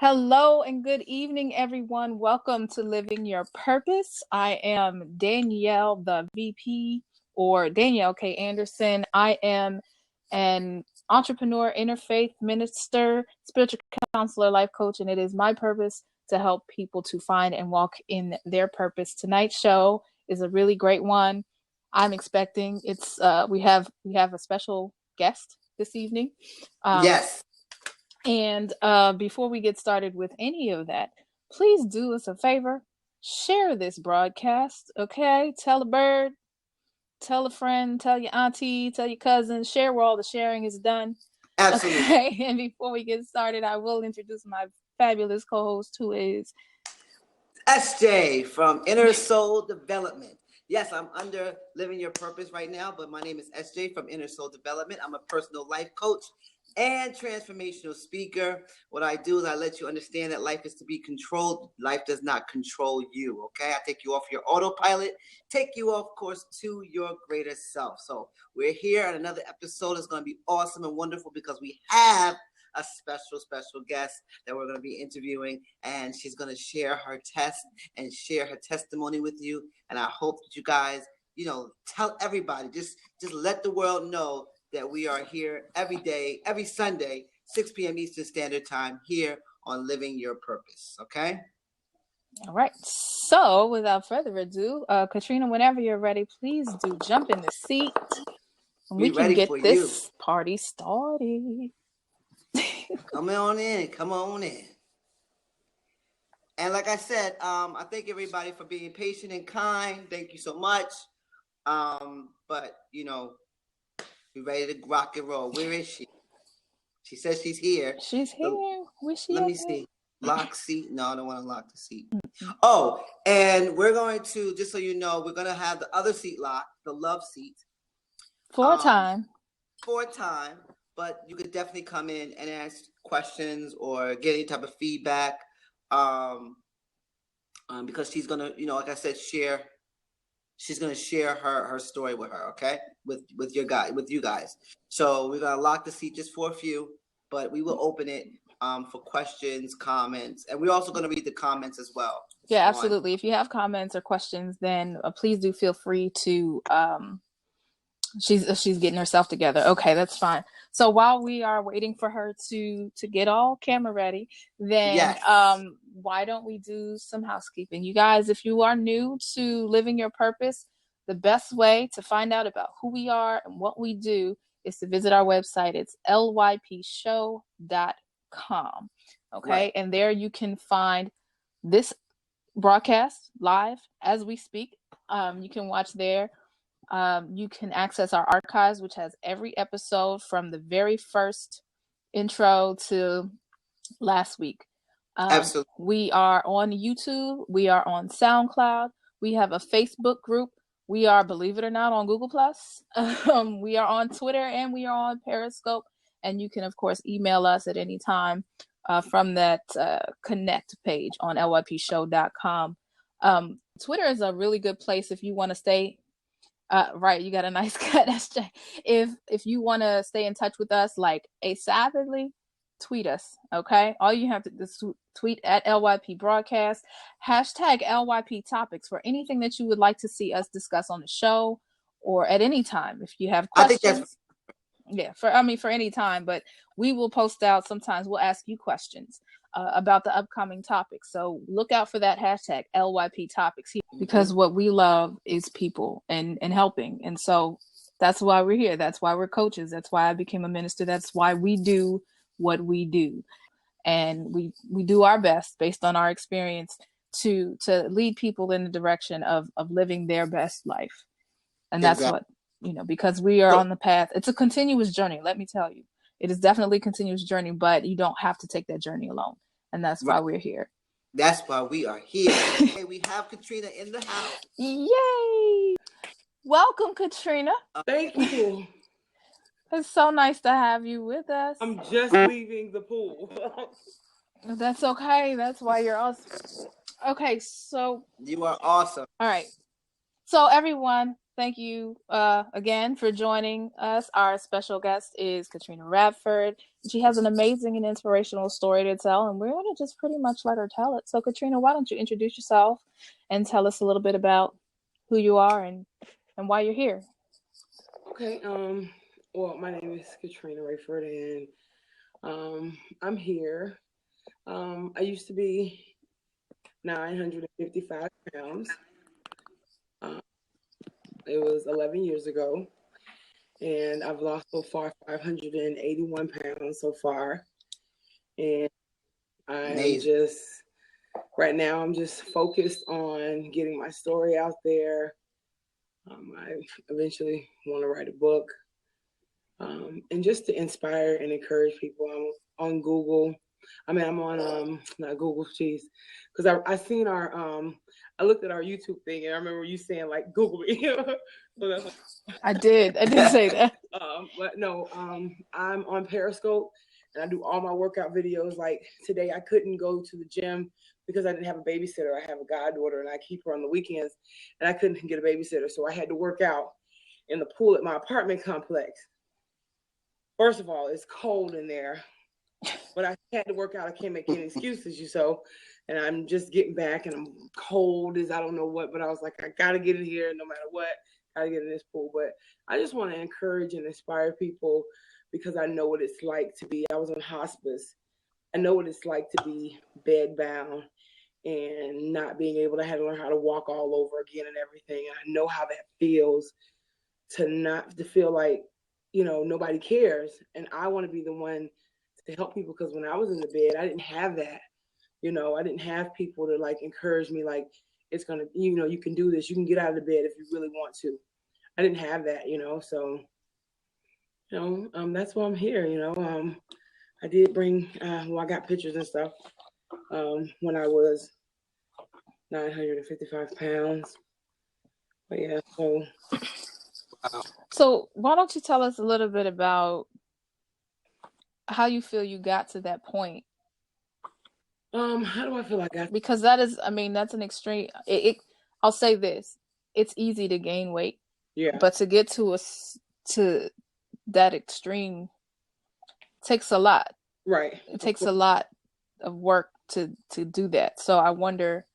Hello and good evening, everyone. Welcome to Living Your Purpose. I am Danielle, the VP, or Danielle K. Anderson. I am an entrepreneur, interfaith minister, spiritual counselor, life coach, and it is my purpose to help people to find and walk in their purpose. Tonight's show is a really great one. I'm expecting we have a special guest this evening. Yes. And before we get started with any of that, please do us a favor. Share this broadcast, okay? Tell a bird, tell a friend, tell your auntie, tell your cousin. Share where all the sharing is done. Absolutely. Okay? And before we get started, I will introduce my fabulous co-host, who is SJ from Inner Soul Development. Yes, I'm under Living Your Purpose right now, but my name is SJ from Inner Soul Development. I'm a personal life coach and transformational speaker. What I do is I let you understand that life is to be controlled. Life does not control you, okay? I take you off your autopilot, take you off course to your greater self. So we're here at another episode. It's going to be awesome and wonderful because we have a special guest that we're going to be interviewing, and she's going to share her test and share her testimony with you. And I hope that you guys, tell everybody, just let the world know that we are here every day, every Sunday, 6 p.m. Eastern Standard Time here on Living Your Purpose. Okay? all right. So without further ado, Catrina, whenever you're ready, please do jump in the seat. And we can get this party started. Come on in. And like I said, I thank everybody for being patient and kind. Thank you so much. But we're ready to rock and roll. Where is she? She says she's here. She's here. Where's she? Let me see. Lock seat. No, I don't want to lock the seat. Oh, and we're going to, just so you know, we're going to have the other seat locked, the love seat. For a time. But you could definitely come in and ask questions or get any type of feedback. Because she's going to, like I said, she's going to share her story with her, okay? With you guys. So we're going to lock the seat just for a few, but we will open it for questions, comments, and we're also going to read the comments as well. Yeah, absolutely. If you have comments or questions, then please do feel free to she's getting herself together. Okay, that's fine. So while we are waiting for her to get all camera ready, then yes. Why don't we do some housekeeping? You guys, if you are new to Living Your Purpose, the best way to find out about who we are and what we do is to visit our website. It's lypshow.com. Okay, right. And there you can find this broadcast live as we speak. You can watch there. You can access our archives, which has every episode from the very first intro to last week. Absolutely. We are on YouTube. We are on SoundCloud. We have a Facebook group. We are, believe it or not, on Google+. We are on Twitter and we are on Periscope. And you can, of course, email us at any time from that connect page on lypshow.com. Twitter is a really good place if you want to stay. Right, you got a nice cut, SJ. If you want to stay in touch with us, like ASAPidly, tweet us, okay? All you have to do is tweet at LYP Broadcast, hashtag LYP Topics for anything that you would like to see us discuss on the show or at any time. If you have questions, for any time, but we will post out sometimes. We'll ask you questions about the upcoming topics. So look out for that hashtag LYP Topics because what we love is people and helping. And so that's why we're here. That's why we're coaches. That's why I became a minister. That's why we do what we do. And we do our best based on our experience to lead people in the direction of living their best life. And that's what, because we are on the path. It's a continuous journey. Let me tell you, it is definitely a continuous journey, but you don't have to take that journey alone. And that's why we're here. That's why we are here. Okay, we have Catrina in the house. Yay! Welcome, Catrina. Thank you. It's so nice to have you with us. I'm just leaving the pool. That's okay. That's why you're awesome. Okay, so... You are awesome. All right. So everyone, Thank you again for joining us. Our special guest is Catrina Raiford. She has an amazing and inspirational story to tell, and we're going to just pretty much let her tell it. So, Catrina, why don't you introduce yourself and tell us a little bit about who you are and why you're here? Okay. Well, my name is Catrina Raiford, and I'm here. I used to be 955 pounds. Um, it was 11 years ago, and I've lost so far 581 pounds so far. And I'm Amazing. just right now. I'm just focused on getting my story out there. I eventually want to write a book, and just to inspire and encourage people. I'm on Google. I mean, I'm on not Google, jeez, because I seen our I looked at our YouTube thing and I remember you saying like Google me. So that's I did say that. but no, I'm on Periscope and I do all my workout videos. Like today, I couldn't go to the gym because I didn't have a babysitter. I have a goddaughter and I keep her on the weekends, and I couldn't get a babysitter, so I had to work out in the pool at my apartment complex. First of all, it's cold in there, but I had to work out. I can't make any excuses, and I'm just getting back, and I'm cold as I don't know what. But I was like, I gotta get in here, no matter what. Gotta get in this pool. But I just want to encourage and inspire people because I know what it's like to be. I was on hospice. I know what it's like to be bed bound and not being able to have to learn how to walk all over again and everything. And I know how that feels to feel like nobody cares, and I want to be the one to help people because when I was in the bed, I didn't have that. I didn't have people to like encourage me, like it's gonna, you can do this, you can get out of the bed if you really want to. I didn't have that, so that's why I'm here. I did bring, I got pictures and stuff when I was 955 pounds. But yeah, So, why don't you tell us a little bit about how you feel you got to that point? How do I feel like because that is, I mean, that's an extreme. I'll say this: it's easy to gain weight, yeah, but to get to that extreme takes a lot. right. It takes a lot of work to do that. So I wonder,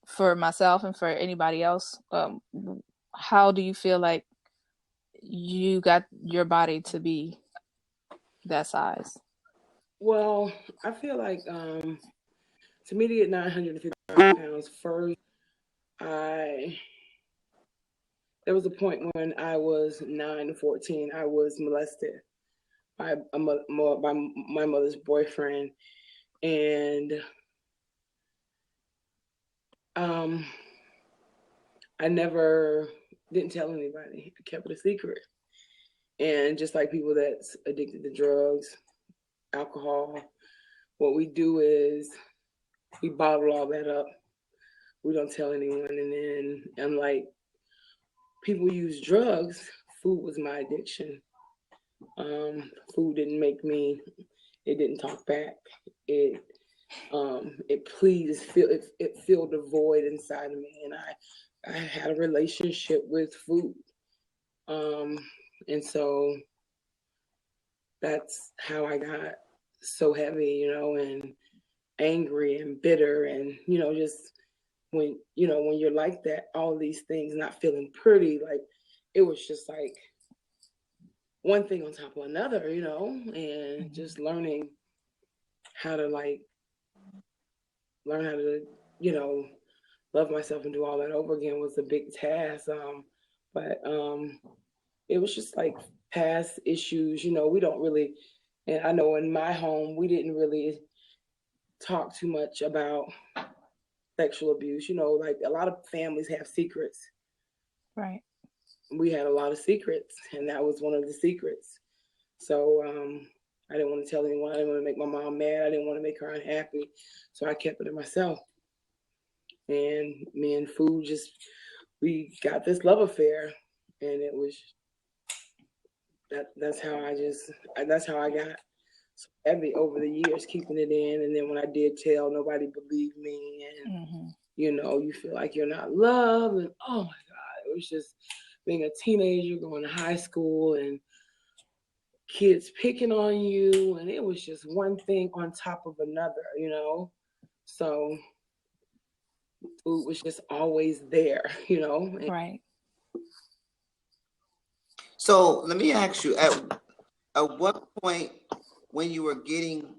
for myself and for anybody else, how do you feel like you got your body to be that size? Well, I feel like to me to get 955 pounds first, I there was a point when I was 9 to 14, I was molested by by my mother's boyfriend, and I never didn't tell anybody. I kept it a secret. And just like people that's addicted to drugs, alcohol, what we do is we bottle all that up. We don't tell anyone. And then, unlike people use drugs, food was my addiction. Food didn't make me. It didn't talk back. It pleased. It filled a void inside of me, and I had a relationship with food. And so that's how I got so heavy, and angry and bitter, and just when you're like that, all these things not feeling pretty, like it was just like one thing on top of another, and just learning how to learn how to love myself and do all that over again was a big task. But it was just like past issues, we don't really, and I know in my home we didn't really talk too much about sexual abuse. Like a lot of families have secrets. Right. We had a lot of secrets, and that was one of the secrets. So I didn't want to tell anyone. I didn't want to make my mom mad. I didn't want to make her unhappy. So I kept it to myself. And me and food we got this love affair, and it was that's how I got so heavy over the years, keeping it in. And then when I did tell, nobody believed me, and you feel like you're not loved, and oh my God, it was just being a teenager, going to high school, and kids picking on you, and it was just one thing on top of another, you know. So food was just always there, you know. Right. So let me ask you, at what point when you were getting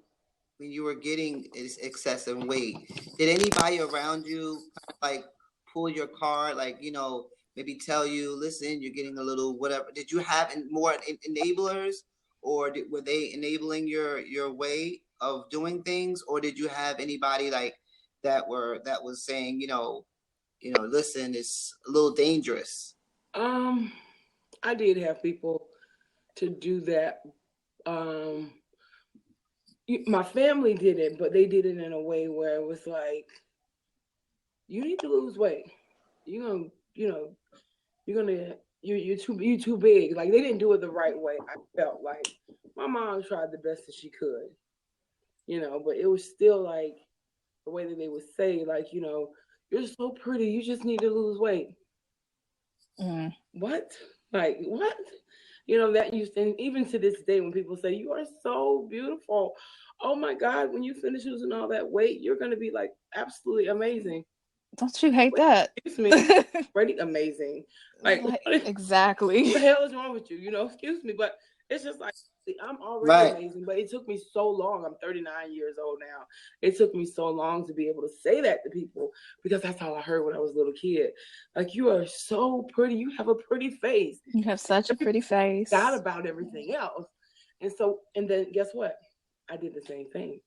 excessive weight, did anybody around you kind of like pull your card, like, you know, maybe tell you, listen, you're getting a little whatever? Did you have more enablers, or were they enabling your way of doing things, or did you have anybody like that was saying, listen, it's a little dangerous? I did have people to do that. My family did it, but they did it in a way where it was like, you need to lose weight. You're too big. Like, they didn't do it the right way. I felt like my mom tried the best that she could, you know, but it was still like the way that they would say, like, you know, you're so pretty, you just need to lose weight. What? Like, what? You know, that used to, and even to this day, when people say, you are so beautiful, oh my God, when you finish losing all that weight, you're going to be like absolutely amazing. Don't you hate that? Excuse me. Already amazing. Like, exactly. What the hell is wrong with you? You know, excuse me. But it's just like, I'm already amazing, but it took me so long. I'm 39 years old now. It took me so long to be able to say that to people, because that's all I heard when I was a little kid. Like, you are so pretty. You have a pretty face. You have such a pretty face. Forgot about everything else. And then guess what? I did the same thing.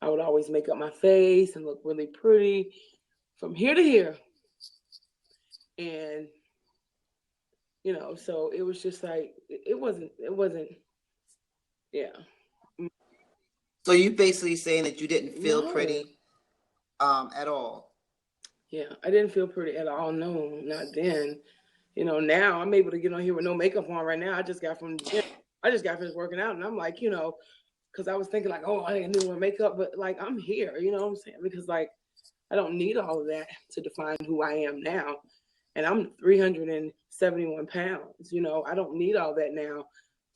I would always make up my face and look really pretty from here to here. And, you know, so it was just like, it wasn't, yeah. So you basically saying that you didn't feel pretty at all? Yeah, I didn't feel pretty at all. No, not then. You know, now I'm able to get on here with no makeup on right now. I just got from the gym. I just got finished working out, and I'm like, you know, because I was thinking like, oh, I didn't do more makeup, but like, I'm here, you know what I'm saying? Because like, I don't need all of that to define who I am now. And I'm 371 pounds, you know, I don't need all that now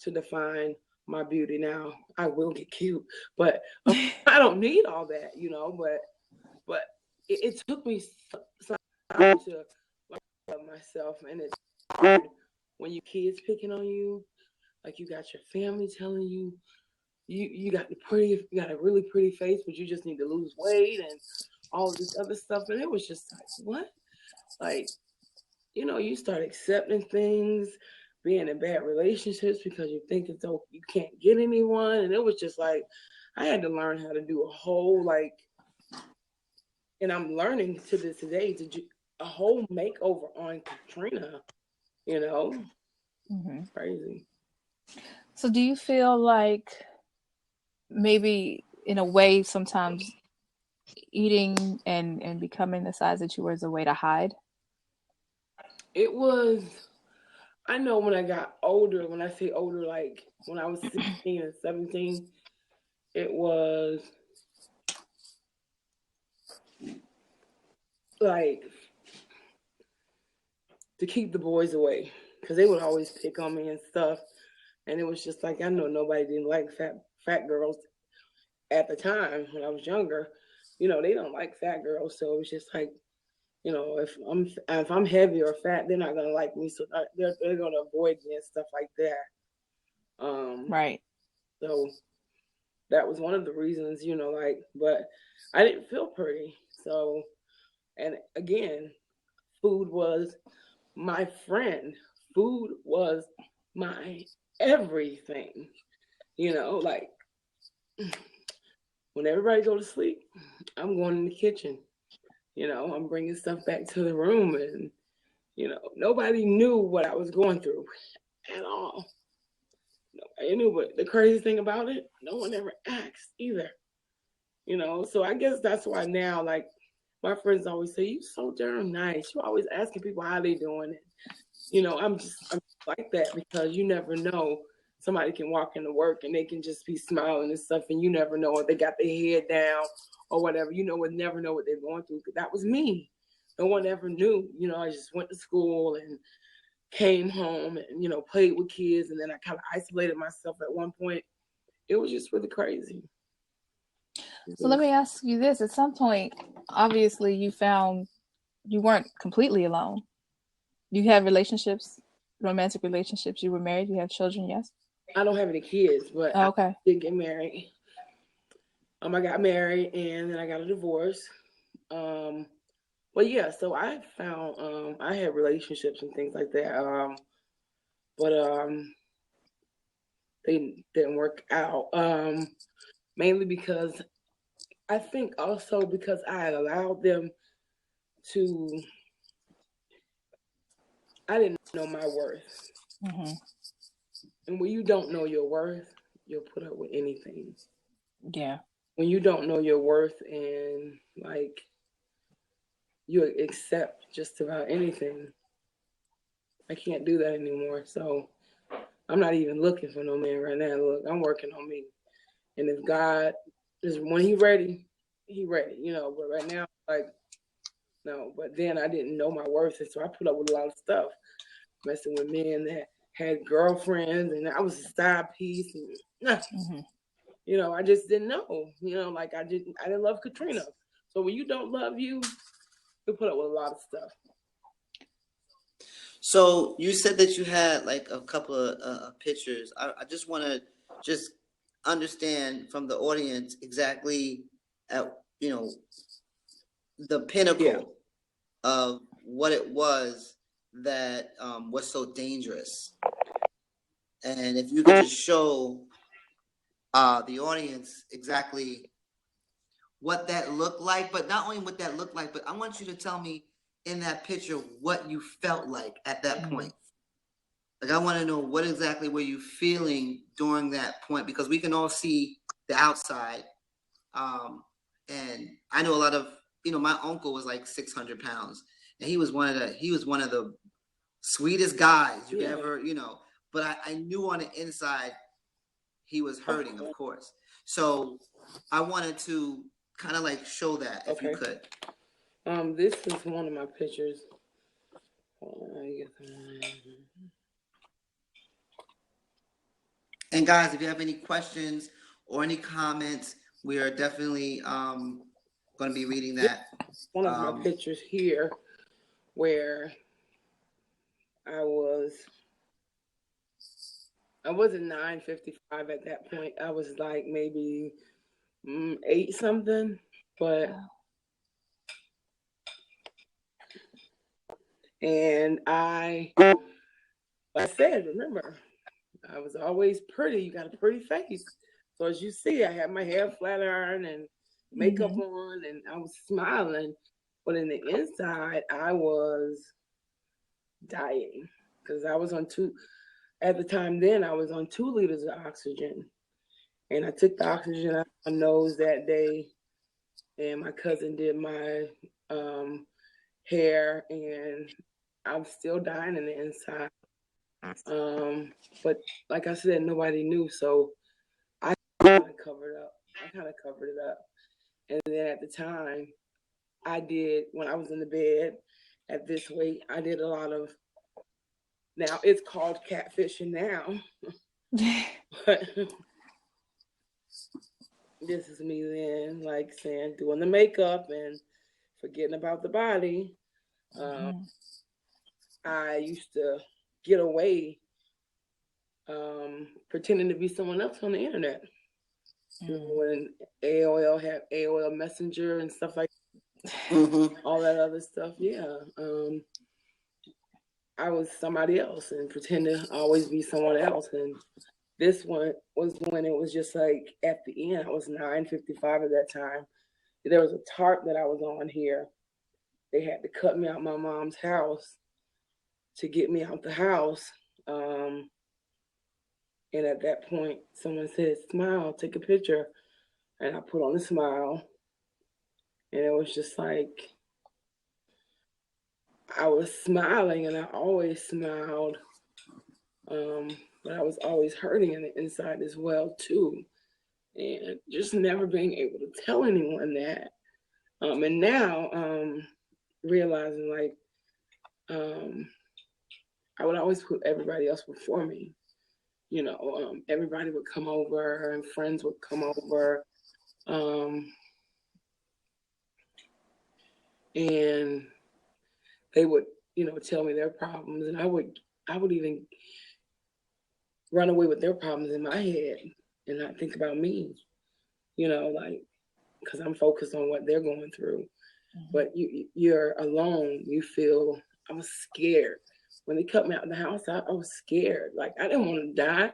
to define my beauty. Now I will get cute, but I don't need all that, you know, but it took me some time to love myself. And it's hard when your kids picking on you, like, you got your family telling you, you got a really pretty face, but you just need to lose weight and all this other stuff. And it was just like, what? Like, you know, you start accepting things, being in bad relationships because you think it's okay, you can't get anyone. And it was just like, I had to learn how to do a whole, like, and I'm learning to this day to do a whole makeover on Catrina, you know. Crazy. So do you feel like maybe in a way sometimes eating and becoming the size that you were is a way to hide? It was, I know when I got older, when I say older, like when I was 16 and 17, it was like to keep the boys away, because they would always pick on me and stuff. And it was just like, I know nobody didn't like fat girls at the time when I was younger. You know, they don't like fat girls. So it was just like, you know, if I'm heavy or fat, they're not gonna like me. So they're gonna avoid me and stuff like that. Right. So that was one of the reasons, you know, like, but I didn't feel pretty. So, and again, food was my friend. Food was my everything, you know, like when everybody go to sleep, I'm going in the kitchen, you know, I'm bringing stuff back to the room, and, you know, nobody knew what I was going through at all. Nobody knew, but the crazy thing about it, no one ever asked either, you know. So I guess that's why now, like, my friends always say, you so darn nice. You're always asking people how they doing it. You know, I'm like that, because you never know. Somebody can walk into work and they can just be smiling and stuff, and you never know if they got their head down or whatever. You know, would never know what they're going through. That was me. No one ever knew. You know, I just went to school and came home and, you know, played with kids, and then I kind of isolated myself at one point. It was just really crazy. So let me ask you this. At some point, obviously, you found you weren't completely alone. You had relationships, romantic relationships. You were married. You had children, yes? I don't have any kids, but okay. I did get married. I got married, and then I got a divorce. But yeah, so I found I had relationships and things like that. But they didn't work out. Mainly because I think also because I had allowed them to. I didn't know my worth. Mm-hmm. And when you don't know your worth, you'll put up with anything. Yeah. When you don't know your worth and like you accept just about anything, I can't do that anymore. So I'm not even looking for no man right now. Look, I'm working on me. And if God is when He ready, He ready, you know. But right now, like, no. But then I didn't know my worth, and so I put up with a lot of stuff, messing with men that had girlfriends, and I was a side piece. And, mm-hmm. you know, I just didn't know. You know, like I didn't love Catrina. So when you don't love you put up with a lot of stuff. So you said that you had like a couple of pictures. I just want to just understand from the audience exactly at the pinnacle of what it was that was so dangerous, and if you could just show the audience exactly what that looked like, but not only what that looked like, but I want you to tell me in that picture what you felt like at that point. Like, I want to know what exactly were you feeling during that point, because we can all see the outside. And I know a lot of, my uncle was like 600 pounds, and he was one of the sweetest guys you ever, but I knew on the inside he was hurting, of course. So I wanted to kind of like show that if you could. This is one of my pictures. And guys, if you have any questions or any comments, we are definitely going to be reading that. One of my pictures here where I wasn't 955 at that point. I was like maybe 8 something, but and like I said, remember, I was always pretty. You got a pretty face. So as you see, I had my hair flat ironed and makeup on, and I was smiling. But in the inside, I was dying because I was on at the time then, I was on 2 liters of oxygen. And I took the oxygen out my nose that day, and my cousin did my hair, and I'm still dying in the inside. But like I said, nobody knew, so I kind of covered it up. And then at the time, when I was in the bed at this weight, I did a lot of, now it's called catfishing now. But this is me then, like saying, doing the makeup and forgetting about the body. I used to get away pretending to be someone else on the internet. When AOL had AOL Messenger and stuff like that, all that other stuff. Yeah. I was somebody else and pretend to always be someone else. And this one was when it was just like at the end. I was 955 at that time. There was a tarp that I was on here. They had to cut me out my mom's house to get me out the house. And at that point, someone said, "Smile, take a picture." And I put on a smile. And it was just like, I was smiling, and I always smiled. But I was always hurting in the inside as well, too. And just never being able to tell anyone that. And now, realizing like, I would always put everybody else before me. You know, everybody would come over and friends would come over. And they would, you know, tell me their problems, and I would even run away with their problems in my head and not think about me, you know, like, because I'm focused on what they're going through. But you're alone. You feel, I was scared. When they cut me out of the house, I was scared. Like, I didn't want to die.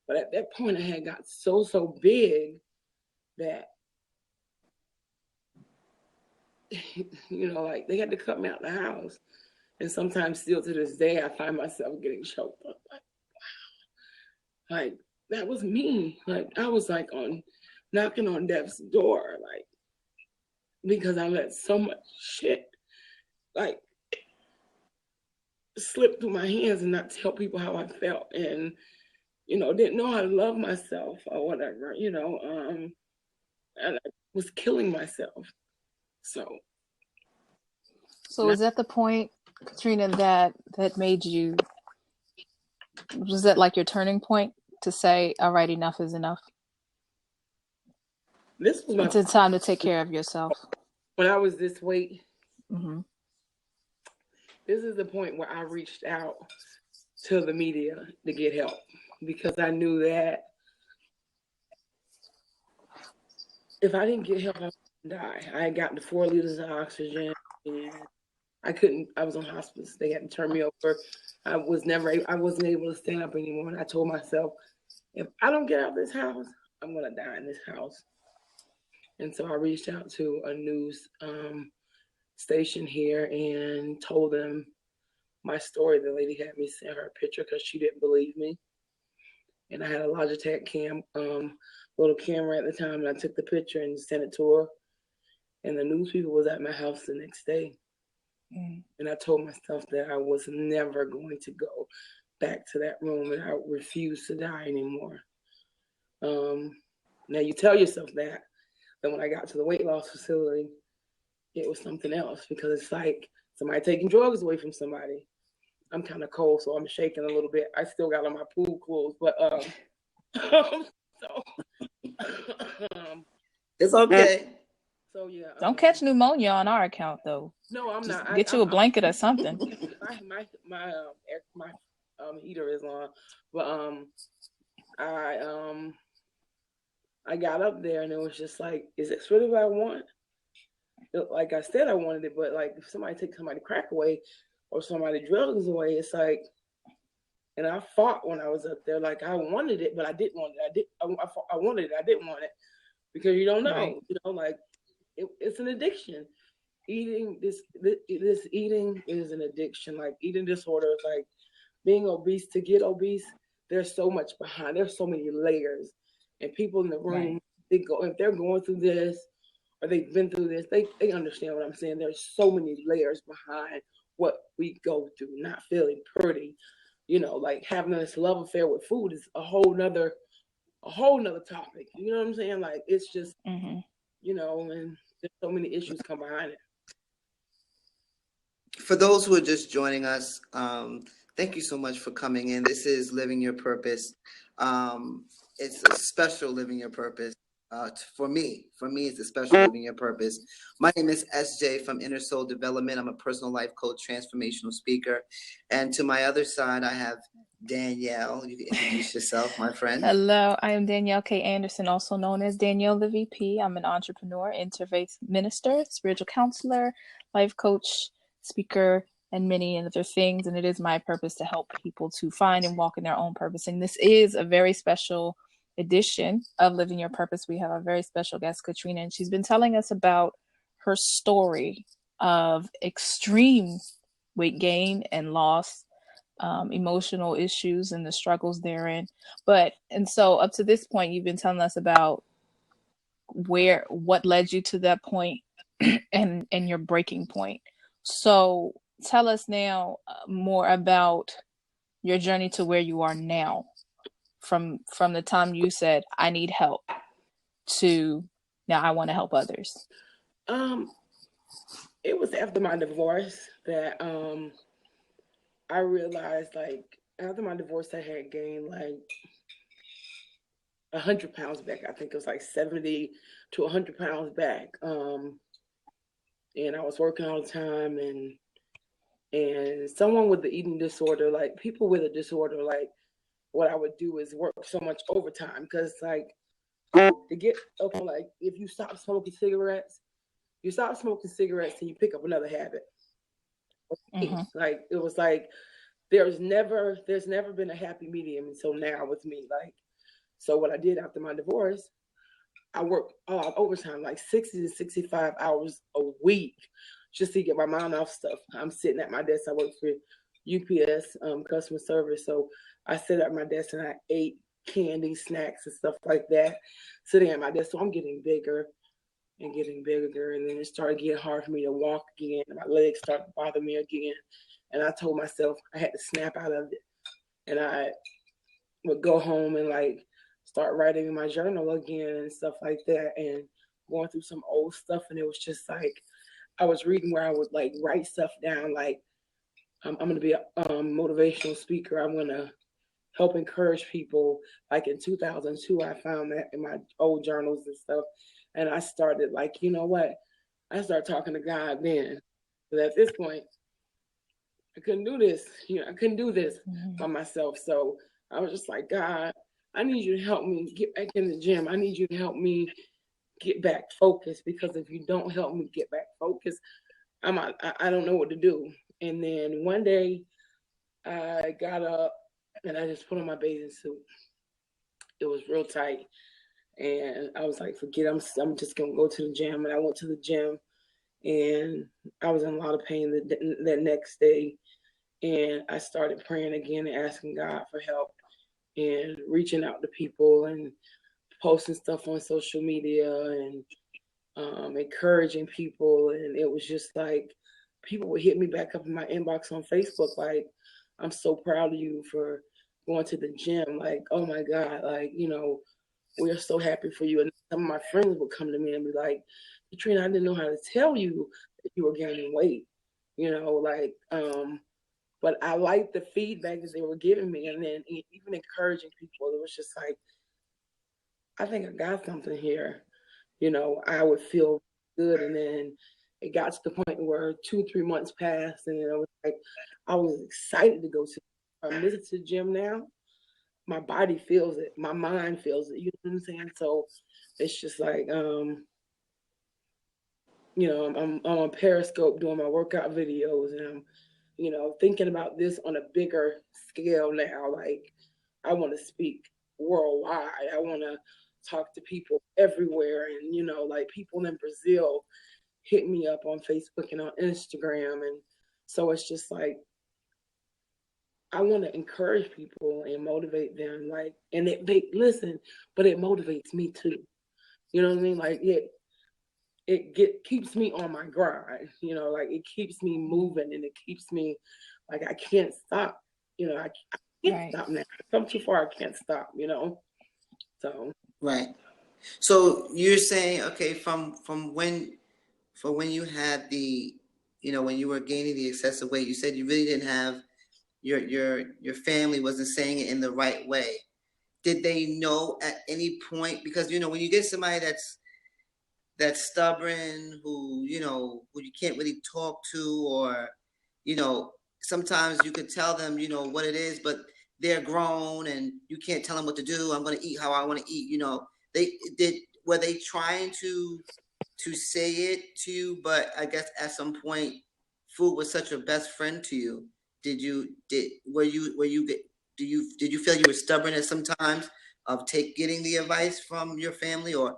But at that point, I had got so big that, you know, like, they had to cut me out of the house. And sometimes still to this day, I find myself getting choked up. Like, that was me. Like, I was like knocking on death's door, like, because I let so much shit, like, slip through my hands and not tell people how I felt, and, you know, didn't know how to love myself or whatever, you know, and I was killing myself. So is that the point, Catrina, that made you, was that like your turning point to say, all right, enough is enough? This was it's time to take care of yourself. When I was this weight, mm-hmm. This is the point where I reached out to the media to get help, because I knew that if I didn't get help, I would die. I had gotten 4 liters of oxygen, and I was on hospice. They had to turn me over. I wasn't able to stand up anymore. And I told myself, if I don't get out of this house, I'm going to die in this house. And so I reached out to a news station here and told them my story. The lady had me send her a picture because she didn't believe me. And I had a Logitech little camera at the time, and I took the picture and sent it to her. And the news people was at my house the next day. And I told myself that I was never going to go back to that room, and I refused to die anymore. Now you tell yourself that. Then when I got to the weight loss facility, it was something else, because it's like somebody taking drugs away from somebody. I'm kind of cold, so I'm shaking a little bit. I still got on my pool clothes, but it's okay. So yeah. Don't catch pneumonia on our account, though. No, I'm just not. Get you a blanket or something. My heater is on, but I got up there and it was just like, is this really what I want? Like I said, I wanted it, but like if somebody takes somebody crack away or somebody drugs away, it's like, and I fought when I was up there. Like I wanted it, but I didn't want it. I wanted it. I didn't want it, because you don't know. Right. You know, like it's an addiction. Eating this eating is an addiction. Like eating disorders, like being obese. To get obese, there's so much behind. There's so many layers, and people in the room, right, if they're going through this or they've been through this, they understand what I'm saying. There's so many layers behind what we go through. Not feeling pretty, you know, like having this love affair with food is a whole nother topic. You know what I'm saying? Like it's just, you know, and there's so many issues come behind it. For those who are just joining us, thank you so much for coming in. This is Living Your Purpose. It's a special Living Your Purpose. For me, it's a special Living Your Purpose. My name is SJ from Inner Soul Development. I'm a personal life coach, transformational speaker. And to my other side, I have Danielle. You can introduce yourself, my friend. Hello, I am Danielle K. Anderson, also known as Danielle the VP. I'm an entrepreneur, interfaith minister, spiritual counselor, life coach, speaker, and many other things. And it is my purpose to help people to find and walk in their own purpose. And this is a very special edition of Living Your Purpose. We have a very special guest, Catrina, and she's been telling us about her story of extreme weight gain and loss, emotional issues and the struggles therein. And so up to this point, you've been telling us about what led you to that point and your breaking point. So tell us now more about your journey to where you are now, from the time you said, I need help, to now I want to help others. It was after my divorce that I realized, like, after my divorce, I had gained like 100 pounds back. I think it was like 70 to 100 pounds back. And I was working all the time, and someone with the eating disorder, like people with a disorder, like what I would do is work so much overtime because like to get okay, like if you stop smoking cigarettes, and you pick up another habit. Mm-hmm. Like it was like there's never been a happy medium until now with me. Like so what I did after my divorce, I worked overtime, like 60 to 65 hours a week just to get my mind off stuff. I'm sitting at my desk. I work for UPS customer service. So I sit at my desk and I ate candy, snacks, and stuff like that, sitting at my desk. So I'm getting bigger and getting bigger. And then it started getting hard for me to walk again. And my legs started to bother me again. And I told myself I had to snap out of it. And I would go home and like start writing in my journal again and stuff like that, and going through some old stuff. And it was just like I was reading where I would like write stuff down, like I'm going to be a motivational speaker. I'm going to help encourage people. Like in 2002, I found that in my old journals and stuff, and I started like, you know what? I started talking to God then. But at this point, I couldn't do this. I couldn't do this by myself. So I was just like, God, I need you to help me get back in the gym. I need you to help me get back focused, because if you don't help me get back focused, I don't know what to do. And then one day I got up and I just put on my bathing suit. It was real tight. And I was like, forget it. I'm just going to go to the gym. And I went to the gym, and I was in a lot of pain that next day. And I started praying again and asking God for help and reaching out to people and posting stuff on social media and encouraging people. And it was just like people would hit me back up in my inbox on Facebook, like, I'm so proud of you for going to the gym. Like, oh my God, like, we're so happy for you. And some of my friends would come to me and be like, Catrina, I didn't know how to tell you that you were gaining weight, but I liked the feedback that they were giving me. And then even encouraging people, it was just like, I think I got something here. I would feel good. And then it got to the point where 2-3 months passed, and it was like, I was excited to go to, I visit to the gym now. My body feels it. My mind feels it. You know what I'm saying? So it's just like, I'm on Periscope doing my workout videos, and I'm, thinking about this on a bigger scale now. Like, I want to speak worldwide. I want to talk to people everywhere. And, like people in Brazil hit me up on Facebook and on Instagram. And so it's just like, I want to encourage people and motivate them. Like, and listen, but it motivates me too. You know what I mean? Like keeps me on my grind, like it keeps me moving, and it keeps me like I can't stop. I can't stop now. I've come too far, I can't stop, So Right. So you're saying, okay, from when you had the, when you were gaining the excessive weight, you said you really didn't have your family wasn't saying it in the right way. Did they know at any point? Because when you get somebody that's stubborn, who you can't really talk to, or sometimes you could tell them what it is, but they're grown and you can't tell them what to do. I'm going to eat how I want to eat. Were they trying to say it to you? But I guess at some point, food was such a best friend to you. Did you feel you were stubborn at sometimes of getting the advice from your family, or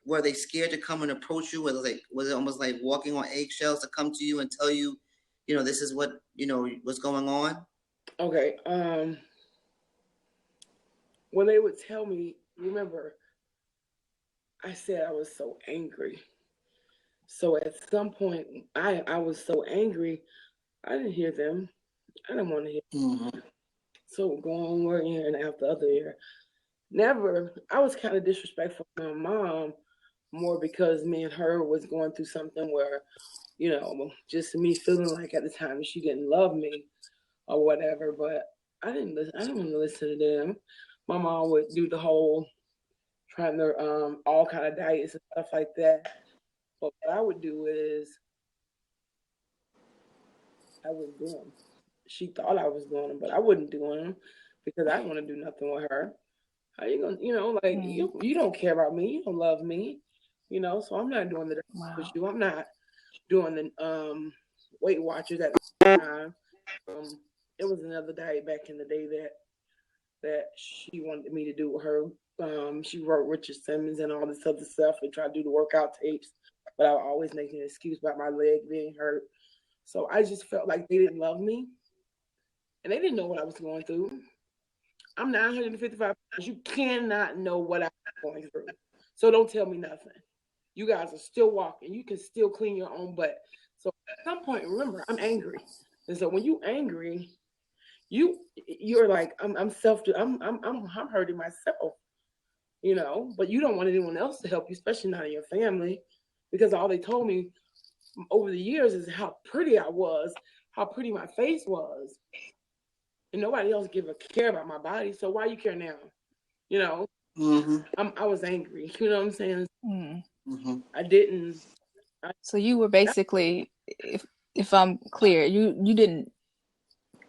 were they scared to come and approach you? Was it almost like walking on eggshells to come to you and tell you, this is what what's going on? Okay. When they would tell me, remember, I said I was so angry. So at some point, I was so angry, I didn't hear them. I didn't want to hear them. Mm-hmm. So going one year and after the other year, never. I was kind of disrespectful to my mom more because me and her was going through something where, just me feeling like at the time she didn't love me. or whatever. But I didn't listen. I didn't want to listen to them. My mom would do the whole trying to all kind of diets and stuff like that. But what I would do is I wouldn't do them. She thought I was doing them, but I wouldn't do them because I don't want to do nothing with her. How you gonna, like you don't care about me, you don't love me, so I'm not doing the with you. I'm not doing the Weight Watchers at the time. It was another diet back in the day that she wanted me to do with her. She wrote Richard Simmons and all this other stuff and tried to do the workout tapes, but I would always make an excuse about my leg being hurt. So I just felt like they didn't love me, and they didn't know what I was going through. I'm 955 pounds. You cannot know what I'm going through. So don't tell me nothing. You guys are still walking. You can still clean your own butt. So at some point, remember, I'm angry. And so when you angry, you're like, I'm hurting myself, but you don't want anyone else to help you, especially not in your family, because all they told me over the years is how pretty I was, how pretty my face was. And nobody else give a care about my body. So why you care now? I was angry. You know what I'm saying? I didn't. So you were basically, if I'm clear, you didn't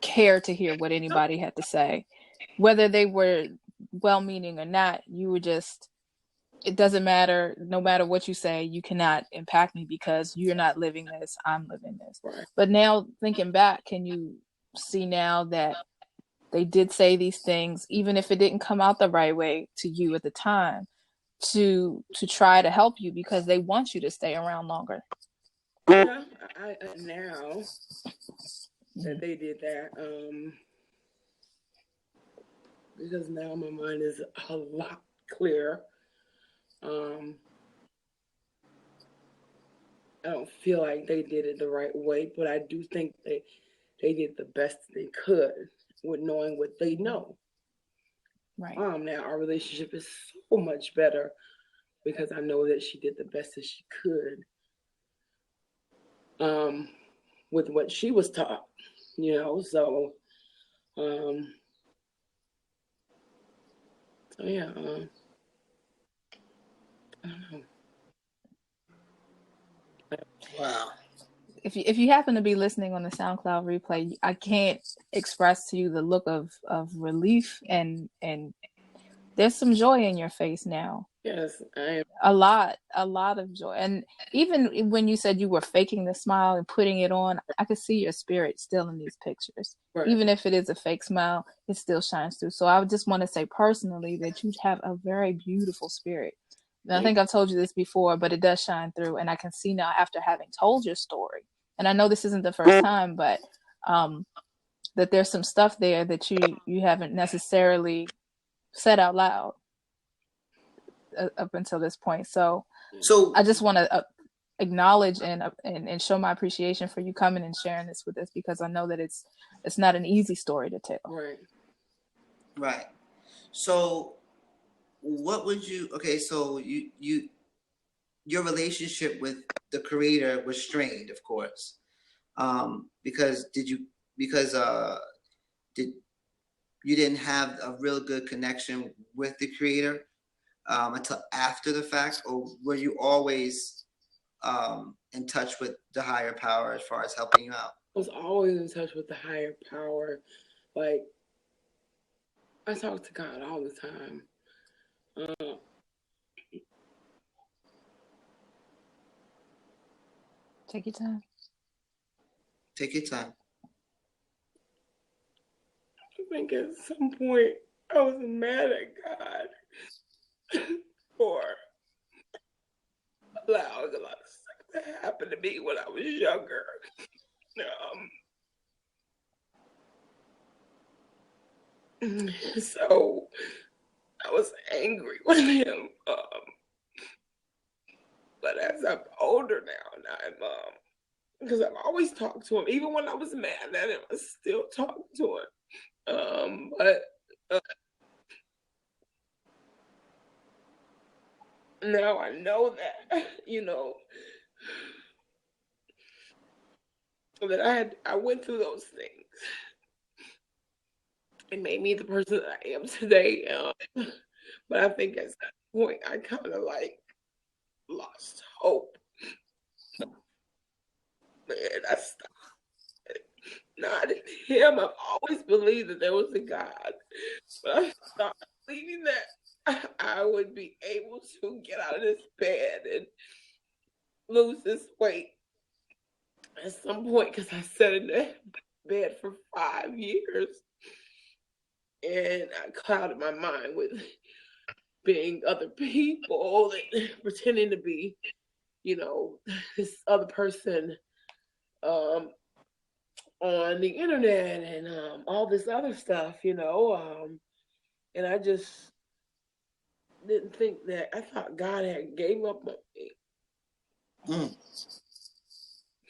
care to hear what anybody had to say, whether they were well-meaning or not. You were just, it doesn't matter. No matter what you say, you cannot impact me because you're not living this. I'm living this. Right. But now thinking back, can you see now that they did say these things, even if it didn't come out the right way to you at the time, to try to help you because they want you to stay around longer? Yeah, I now that they did that, because now my mind is a lot clearer. I don't feel like they did it the right way, but I do think they did the best they could with knowing what they know. Right. Now our relationship is so much better because I know that she did the best that she could with what she was taught, so yeah, I don't know. Wow. If you happen to be listening on the SoundCloud replay, I can't express to you the look of relief and there's some joy in your face now. Yes, I am. A lot of joy. And even when you said you were faking the smile and putting it on, I could see your spirit still in these pictures. Right. Even if it is a fake smile, it still shines through. So I just want to say personally that you have a very beautiful spirit. And I think I've told you this before, but it does shine through. And I can see now after having told your story, and I know this isn't the first time, but that there's some stuff there that you haven't necessarily said out loud up until this point. So I just want to acknowledge and show my appreciation for you coming and sharing this with us, because I know that it's not an easy story to tell. Right. So what would you, okay, so your relationship with the creator was strained, of course. Because you didn't have a real good connection with the creator until after the fact, or were you always in touch with the higher power as far as helping you out? I was always in touch with the higher power. Like, I talk to God all the time. Take your time. Take your time. I think at some point I was mad at God for allowing a lot of stuff to happen to me when I was younger. So I was angry with him. But as I'm older now, and because I've always talked to him, even when I was mad at him, I still talk to him. But now I know that, that I went through those things. It made me the person I am today. But I think at that point, I kind of like lost hope. And I stopped. Not in him. I've always believed that there was a God, but I stopped believing that I would be able to get out of this bed and lose this weight at some point, because I sat in that bed for 5 years and I clouded my mind with being other people and pretending to be, this other person on the internet and all this other stuff, and I just didn't think that. I thought God had gave up on me.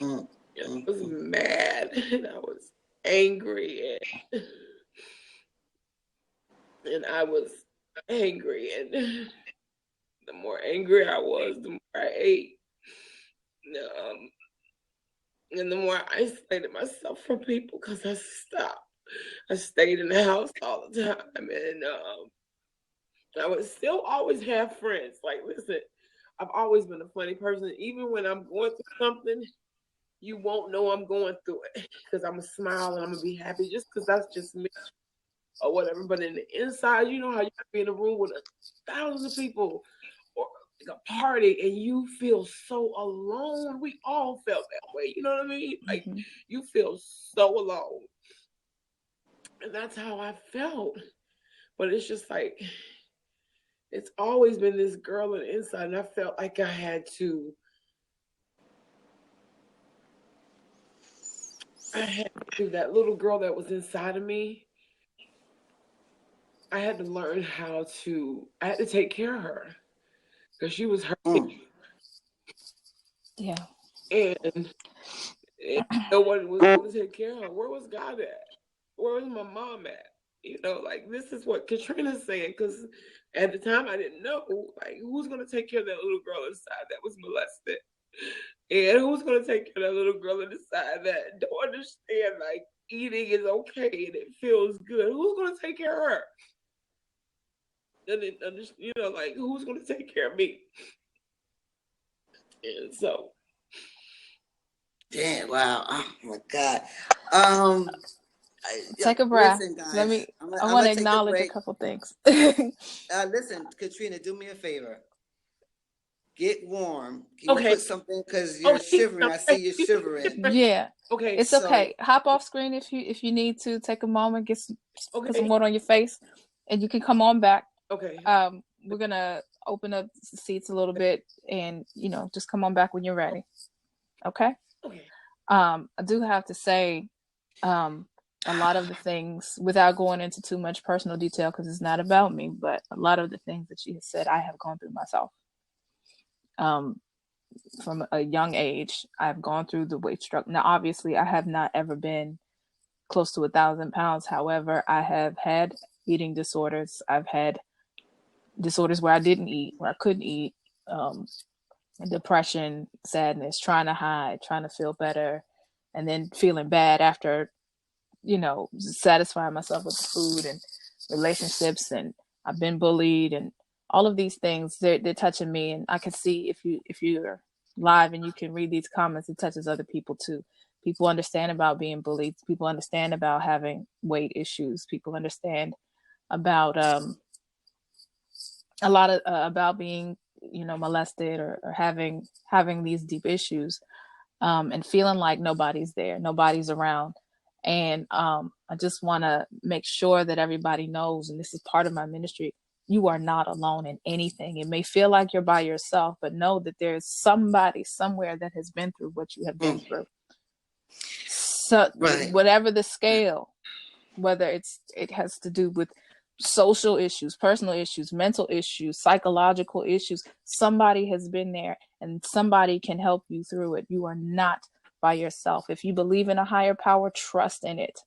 I was mad and I was angry and I was angry, and the more angry I was, the more I ate. And the more I isolated myself from people because I stopped. I stayed in the house all the time, and I would still always have friends. Like, listen, I've always been a funny person. Even when I'm going through something, you won't know I'm going through it because I'm going to smile and I'm going to be happy just because that's just me or whatever. But in the inside, you know how you can be in a room with thousands of people or like a party and you feel so alone. We all felt that way. You know what I mean? Like, you feel so alone. And that's how I felt. But it's just like, it's always been this girl on the inside, and I felt like I had to that little girl that was inside of me, I had to learn I had to take care of her because she was hurting. Yeah. And no one was going to take care of her. Where was God at? Where was my mom at? Like, this is what Catrina's saying, because at the time I didn't know, like, who's going to take care of that little girl inside that was molested? And who's going to take care of that little girl inside that don't understand, like, eating is okay and it feels good? Who's going to take care of her? And like, who's going to take care of me? And so. Damn, wow. Oh, my God. Take a breath. Listen, guys. I want to acknowledge a couple things. Listen, Catrina, do me a favor. Get warm. Can you put something, because you're shivering. I see you shivering. Yeah. Okay. It's okay. Hop off screen if you need to. Take a moment, put some water on your face, and you can come on back. Okay. We're gonna open up seats a little bit, and just come on back when you're ready. Okay. Okay. I do have to say, a lot of the things, without going into too much personal detail because it's not about me, but a lot of the things that she has said, I have gone through myself. From a young age, I've gone through the weight struggle. Now, obviously, I have not ever been close to 1,000 pounds. However, I have had eating disorders. I've had disorders where I didn't eat, where I couldn't eat, depression, sadness, trying to hide, trying to feel better, and then feeling bad after, satisfying myself with food and relationships. And I've been bullied, and all of these things, they're touching me. And I can see if you're live and you can read these comments, it touches other people too. People understand about being bullied. People understand about having weight issues. People understand about a lot of about being molested or having these deep issues, and feeling like nobody's there, nobody's around. And I just want to make sure that everybody knows, and this is part of my ministry, you are not alone in anything. It may feel like you're by yourself, but know that there's somebody somewhere that has been through what you have been through. So whatever the scale, whether it has to do with social issues, personal issues, mental issues, psychological issues, somebody has been there and somebody can help you through it. You are not by yourself. If you believe in a higher power, trust in it.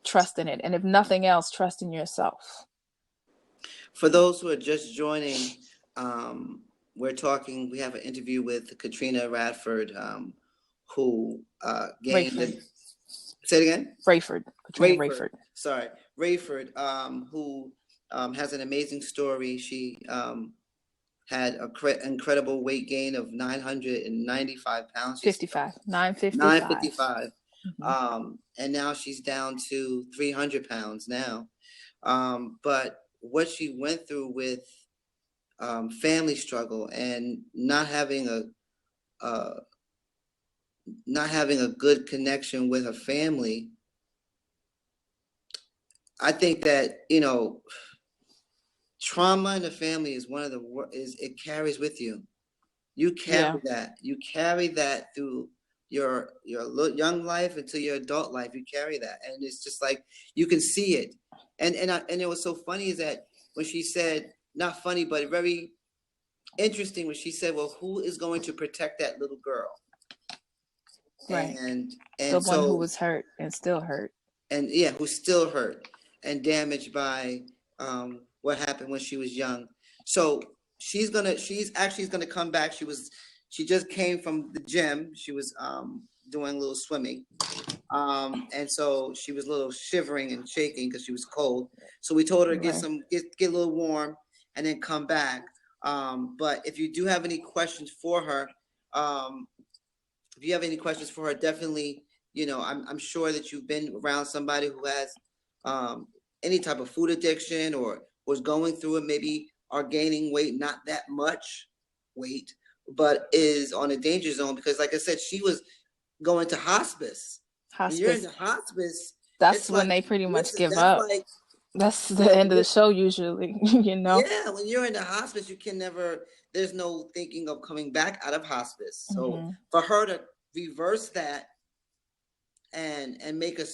Trust in it. And if nothing else, trust in yourself. For those who are just joining, we have an interview with Catrina Radford, who gained Raiford. Say it again? Raiford. Raiford. Sorry. Raiford, who has an amazing story. She had an incredible weight gain of 995 pounds. 955. And now she's down to 300 pounds now. But what she went through with family struggle and not having a good connection with her family, I think that, trauma in the family is it carries with you. You carry that. You carry that through your young life into your adult life. You carry that, and it's just like you can see it. And it was so funny is that when she said, not funny, but very interesting, when she said, "Well, who is going to protect that little girl?" Right. And the one who was hurt and still hurt. And yeah, who's still hurt and damaged by what happened when she was young. So she's actually gonna come back. She just came from the gym. She was doing a little swimming. And so she was a little shivering and shaking because she was cold. So we told her to get a little warm and then come back. But if you do have any questions for her, definitely, I'm sure that you've been around somebody who has any type of food addiction or was going through it, maybe are gaining weight, not that much weight, but is on a danger zone, because like I said, she was going to hospice. When you're in the hospice, that's when they pretty much give up. That's the end of the show usually, Yeah, when you're in the hospice, you can never, there's no thinking of coming back out of hospice. So for her to reverse that and make a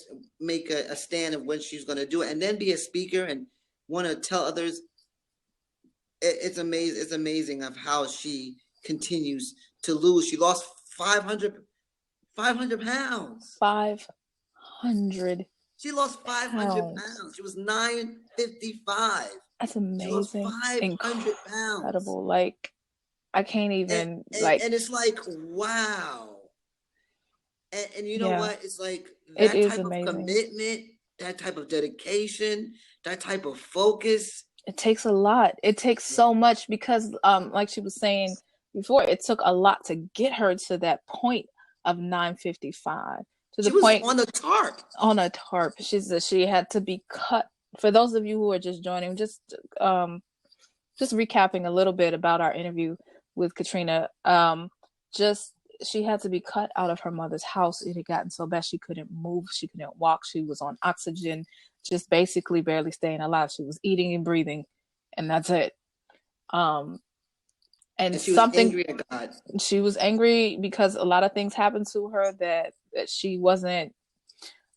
stand of when she's going to do it, and then be a speaker and want to tell others, it's amazing. It's amazing of how she continues to lose. She lost 500 pounds. 500. She lost 500 pounds. She was 955. That's amazing. She lost 500 pounds. Incredible. Like, I can't even and it's like, wow. And you know what? It's like that type of commitment, that type of dedication, that type of focus. It takes a lot. It takes so much, because like she was saying before, it took a lot to get her to that point of 955. To the point on a tarp. On a tarp. She had to be cut. For those of you who are just joining, just recapping a little bit about our interview with Catrina. She had to be cut out of her mother's house. It had gotten so bad she couldn't move, she couldn't walk, she was on oxygen, just basically barely staying alive. She was eating and breathing, and that's it. And she was angry at God. She was angry because a lot of things happened to her that she wasn't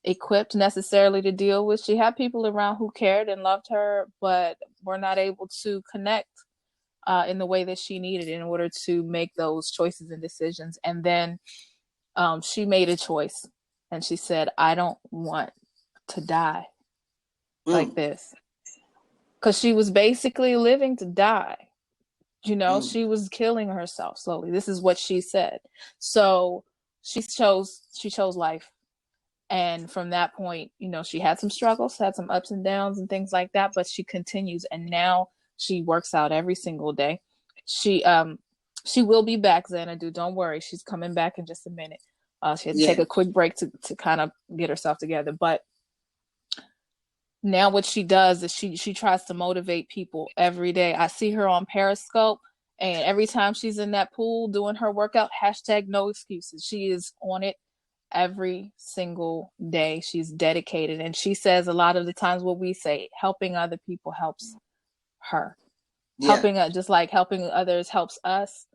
equipped necessarily to deal with. She had people around who cared and loved her, but were not able to connect in the way that she needed in order to make those choices and decisions. And then she made a choice, and she said, I don't want to die like this. Because she was basically living to die. She was killing herself slowly. This is what she said. So she chose life. And from that point, she had some struggles, had some ups and downs and things like that, but she continues. And now she works out every single day. She will be back, Xanadu. Don't worry. She's coming back in just a minute. She had to take a quick break to kind of get herself together. But now what she does is she tries to motivate people every day. I see her on Periscope, and every time she's in that pool doing her workout, #no excuses. She is on it every single day. She's dedicated. And she says a lot of the times what we say, helping other people helps her. Helping just like helping others helps us,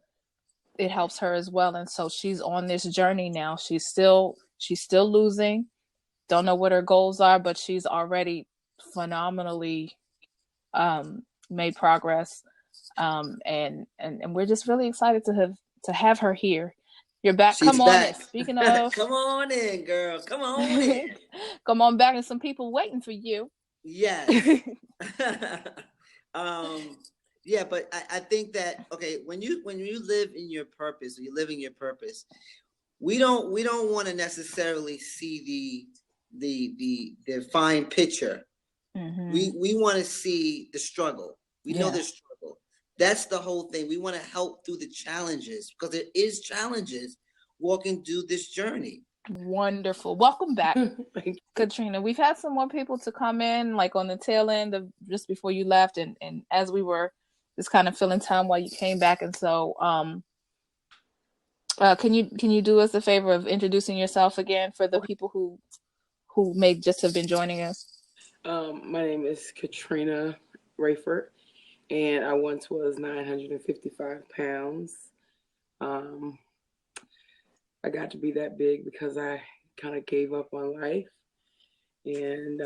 it helps her as well. And so she's on this journey now. She's still losing. Don't know what her goals are, but she's already phenomenally made progress. And we're just really excited to have her here. You're back. Come on in. Speaking of, come on in, girl. Come on in. Come on back. There's some people waiting for you. Yes. Yeah, but I think that, okay, when you live in your purpose, or you're living your purpose, we don't want to necessarily see the fine picture. We want to see the struggle. We know the struggle. That's the whole thing. We want to help through the challenges, because there is challenges walking through this journey. Wonderful. Welcome back, Catrina. We've had some more people to come in, like on the tail end of just before you left, and as we were just kind of filling time while you came back. And so can you do us a favor of introducing yourself again for the people who may just have been joining us? My name is Catrina Raiford, and I once was 955 pounds. I got to be that big because I kind of gave up on life, and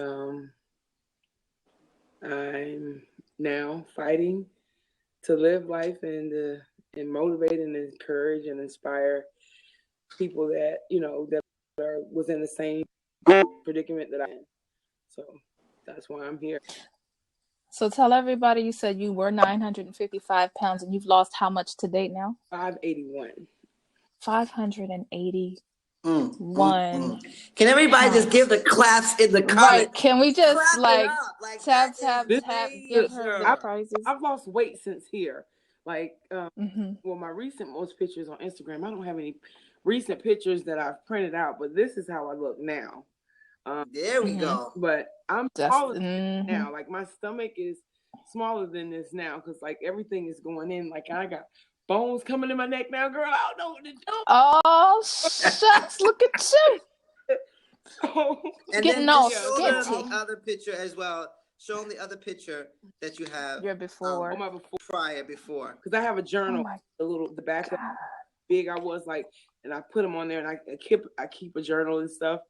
I'm now fighting to live life and motivate and encourage and inspire people that that are within the same predicament that I'm in. So that's why I'm here. So tell everybody, you said you were 955 pounds and you've lost how much to date now? 581. 581. Can everybody just give the claps in the comments? Right. Can we just tap, give her the prizes? I've lost weight since here. Like, well, my most pictures on Instagram, I don't have any recent pictures that I've printed out, but this is how I look now. There we go. But I'm smaller now. Like, my stomach is smaller than this now, because like everything is going in. Like, I got bones coming in my neck now, girl. I don't know what to do. Oh, shucks. Look at you. And getting then all show them the other picture as well. Show them the other picture that you have. Your before. Before. Because I have a journal, the back of big I was, like, and I put them on there, and I keep a journal and stuff.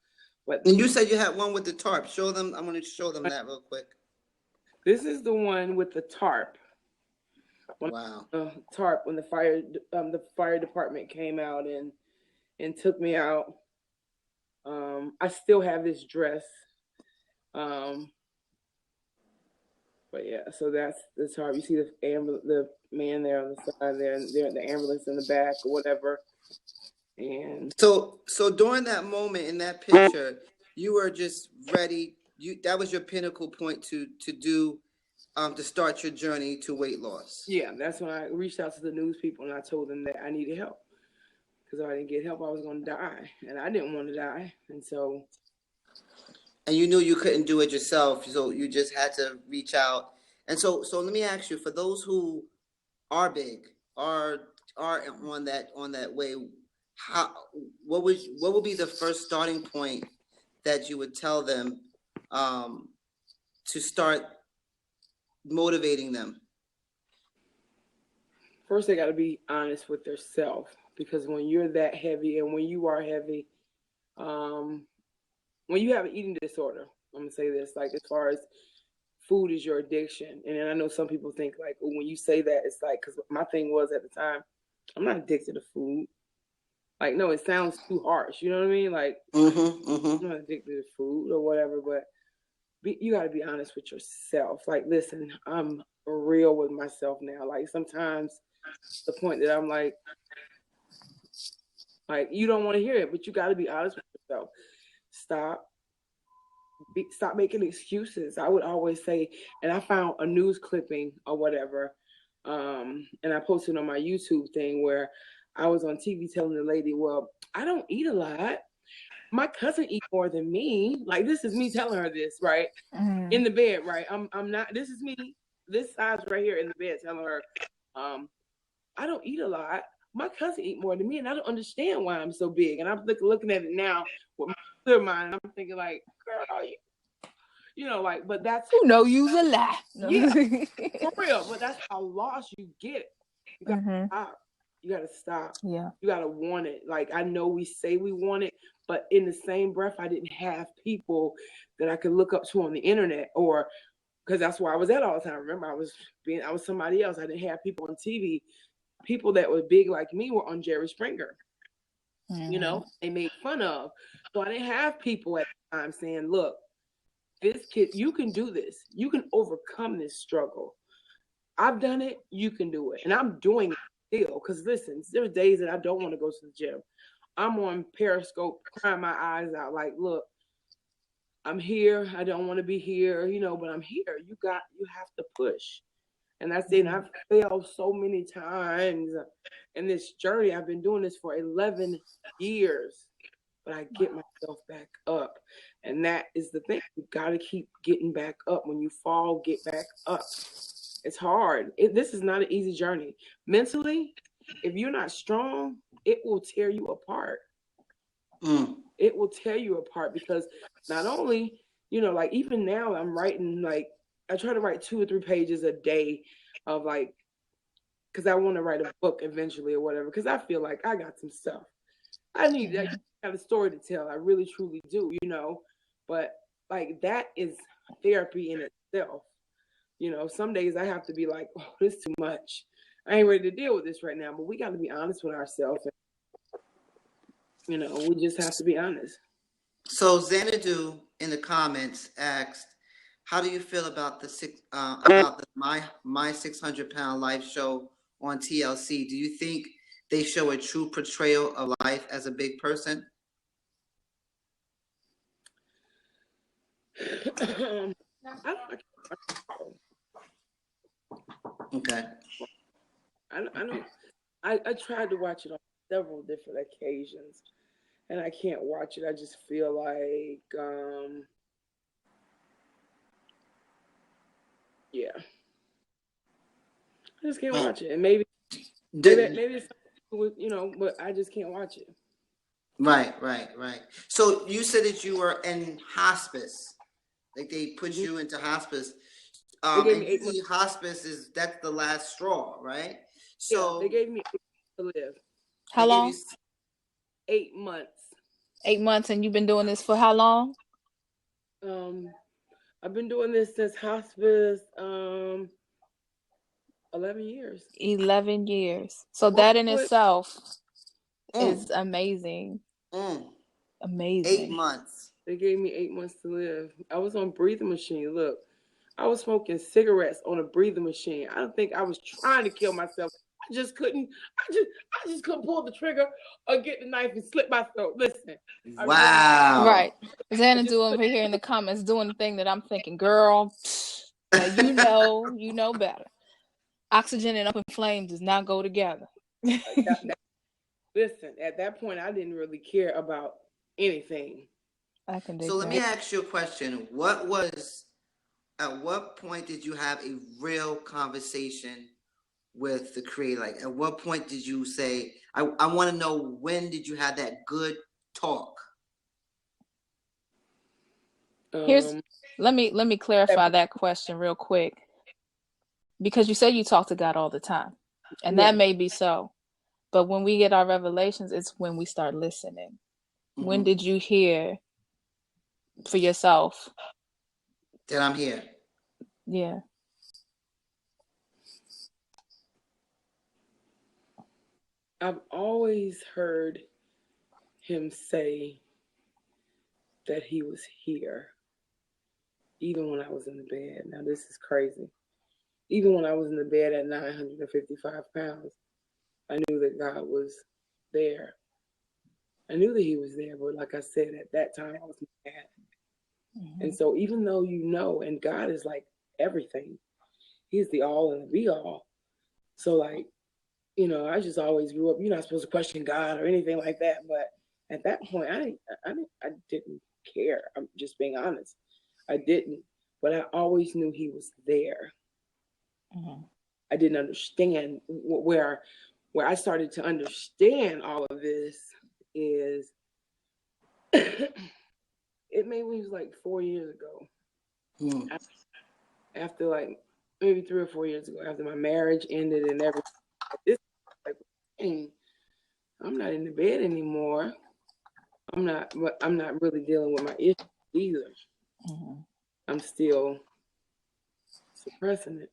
But and you said you had one with the tarp. Show them. I'm going to show them that real quick. This is the one with the tarp. Wow. Tarp, when the fire department came out and took me out. I still have this dress. But yeah, so that's the tarp. You see the man there on the side there, and the ambulance in the back or whatever. And so during that moment in that picture, you were just ready. That was your pinnacle point to start your journey to weight loss. Yeah, that's when I reached out to the news people and I told them that I needed help, because if I didn't get help, I was going to die, and I didn't want to die. And you knew you couldn't do it yourself, so you just had to reach out. And so let me ask you, for those who are big, are on that way, what would be the first starting point that you would tell them to start motivating them? First, they got to be honest with themselves, because when you're that heavy, and when you are heavy, when you have an eating disorder, I'm gonna say this, like, as far as food is your addiction, and I know some people think like, oh, when you say that, it's like, because my thing was at the time, I'm not addicted to food. Like, no, it sounds too harsh. You know what I mean? Like, I'm not addicted to food or whatever, but you got to be honest with yourself. Like, listen, I'm real with myself now. Like, sometimes the point that I'm like, you don't want to hear it, but you got to be honest with yourself. Stop making excuses. I would always say, and I found a news clipping or whatever, and I posted on my YouTube thing where I was on TV telling the lady, well, I don't eat a lot. My cousin eats more than me. Like, this is me telling her this, right? In the bed, right? I'm not, this is me, this size right here in the bed, telling her, I don't eat a lot. My cousin eats more than me, and I don't understand why I'm so big. And I'm looking at it now with my clear mind, and I'm thinking like, girl, you know, like, but that's, you know, you's a lie. Yeah, for real. But that's how lost you get. You gotta stop. You gotta stop. Yeah. You gotta want it. Like, I know we say we want it, but in the same breath, I didn't have people that I could look up to on the internet, or because that's where I was at all the time. Remember, I was somebody else. I didn't have people on TV. People that were big like me were on Jerry Springer. You know, they made fun of. So I didn't have people at the time saying, look, this kid, you can do this. You can overcome this struggle. I've done it. You can do it. And I'm doing it still. Because listen, there's days that I don't want to go to the gym. I'm on Periscope crying my eyes out like, look, I'm here. I don't want to be here, but I'm here. You have to push. And that's it. I've failed so many times in this journey. I've been doing this for 11 years, but I get myself back up. And that is the thing. You got to keep getting back up. When you fall, get back up. It's hard. This is not an easy journey. Mentally, if you're not strong, it will tear you apart. It will tear you apart because not only, like even now I'm writing, like I try to write 2 or 3 pages a day of like, because I want to write a book eventually or whatever, because I feel like I got some stuff. I got a story to tell. I really, truly do, but like that is therapy in itself. Some days I have to be like, oh, this is too much. I ain't ready to deal with this right now, but we got to be honest with ourselves. And, we just have to be honest. So Xanadu in the comments asked, how do you feel about my 600-pound life show on TLC? Do you think they show a true portrayal of life as a big person? Okay. I tried to watch it on several different occasions, and I can't watch it. I just feel like, yeah, I just can't watch it. And maybe it's with, but I just can't watch it. Right. So you said that you were in hospice, like they put you into hospice. And usually hospice that's the last straw, right? So they gave me 8 months to live. How long? 8 months. 8 months, and you've been doing this for how long? I've been doing this since hospice. 11 years. 11 years. So that in itself is amazing. Amazing. 8 months. They gave me 8 months to live. I was on breathing machine. Look, I was smoking cigarettes on a breathing machine. I don't think I was trying to kill myself. I just couldn't. I just couldn't pull the trigger or get the knife and slit my throat. Listen. Wow. Right. Xanadu over here in the comments doing the thing that I'm thinking, girl, now you know better. Oxygen and up in flames does not go together. Listen, at that point, I didn't really care about anything. So let me ask you a question. At what point did you have a real conversation with the creator? Like, at what point did you say, I want to know, when did you have that good talk? Let me clarify that question real quick, because you said you talk to God all the time, and that may be so, but when we get our revelations, it's when we start listening. When did you hear for yourself that I'm here? Yeah. I've always heard him say that he was here, even when I was in the bed. Now, this is crazy. Even when I was in the bed at 955 pounds, I knew that God was there. I knew that he was there, but like I said, at that time, I was mad. And so even though and God is like everything, he's the all and the be all. So like, I just always grew up, you're not supposed to question God or anything like that. But at that point, I didn't care. I'm just being honest. I didn't, but I always knew he was there. I didn't understand where I started to understand all of this is it maybe was like 4 years ago. After like maybe 3 or 4 years ago, after my marriage ended and everything. This like, I'm not in the bed anymore. I'm not really dealing with my issues either. I'm still suppressing it.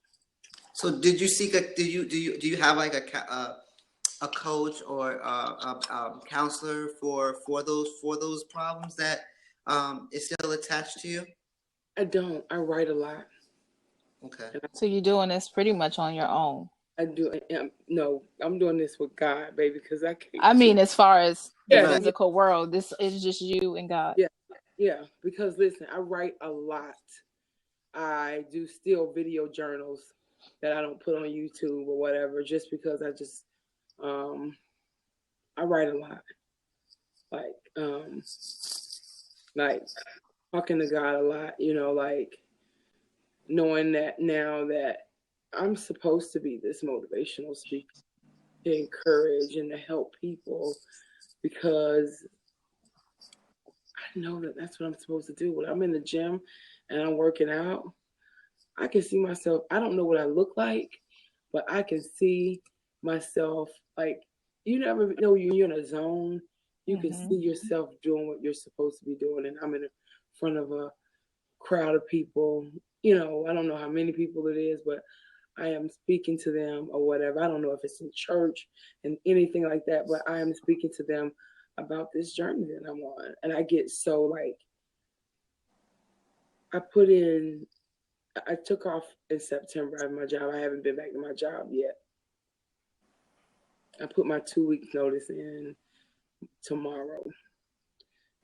So did you seek do you have like a coach or a counselor for those problems that is still attached to you? I don't. I write a lot. Okay. So you're doing this pretty much on your own? I do. No, I'm doing this with God, baby, because I can't. I mean, as far as the physical world, this is just you and God. Yeah, Yeah, because listen, I write a lot. I do still video journals that I don't put on YouTube or whatever, just because um I write a lot. Like talking to God a lot, like knowing that now that I'm supposed to be this motivational speaker to encourage and to help people, because I know that that's what I'm supposed to do. When I'm in the gym and I'm working out, I can see myself. I don't know what I look like, but I can see myself. Like, you never know, you're in a zone. You can see yourself doing what you're supposed to be doing. And I'm in front of a crowd of people. I don't know how many people it is, but I am speaking to them or whatever. I don't know if it's in church and anything like that, but I am speaking to them about this journey that I'm on. And I get so like, I took off in September out of my job. I haven't been back to my job yet. I put my 2 weeks notice in tomorrow.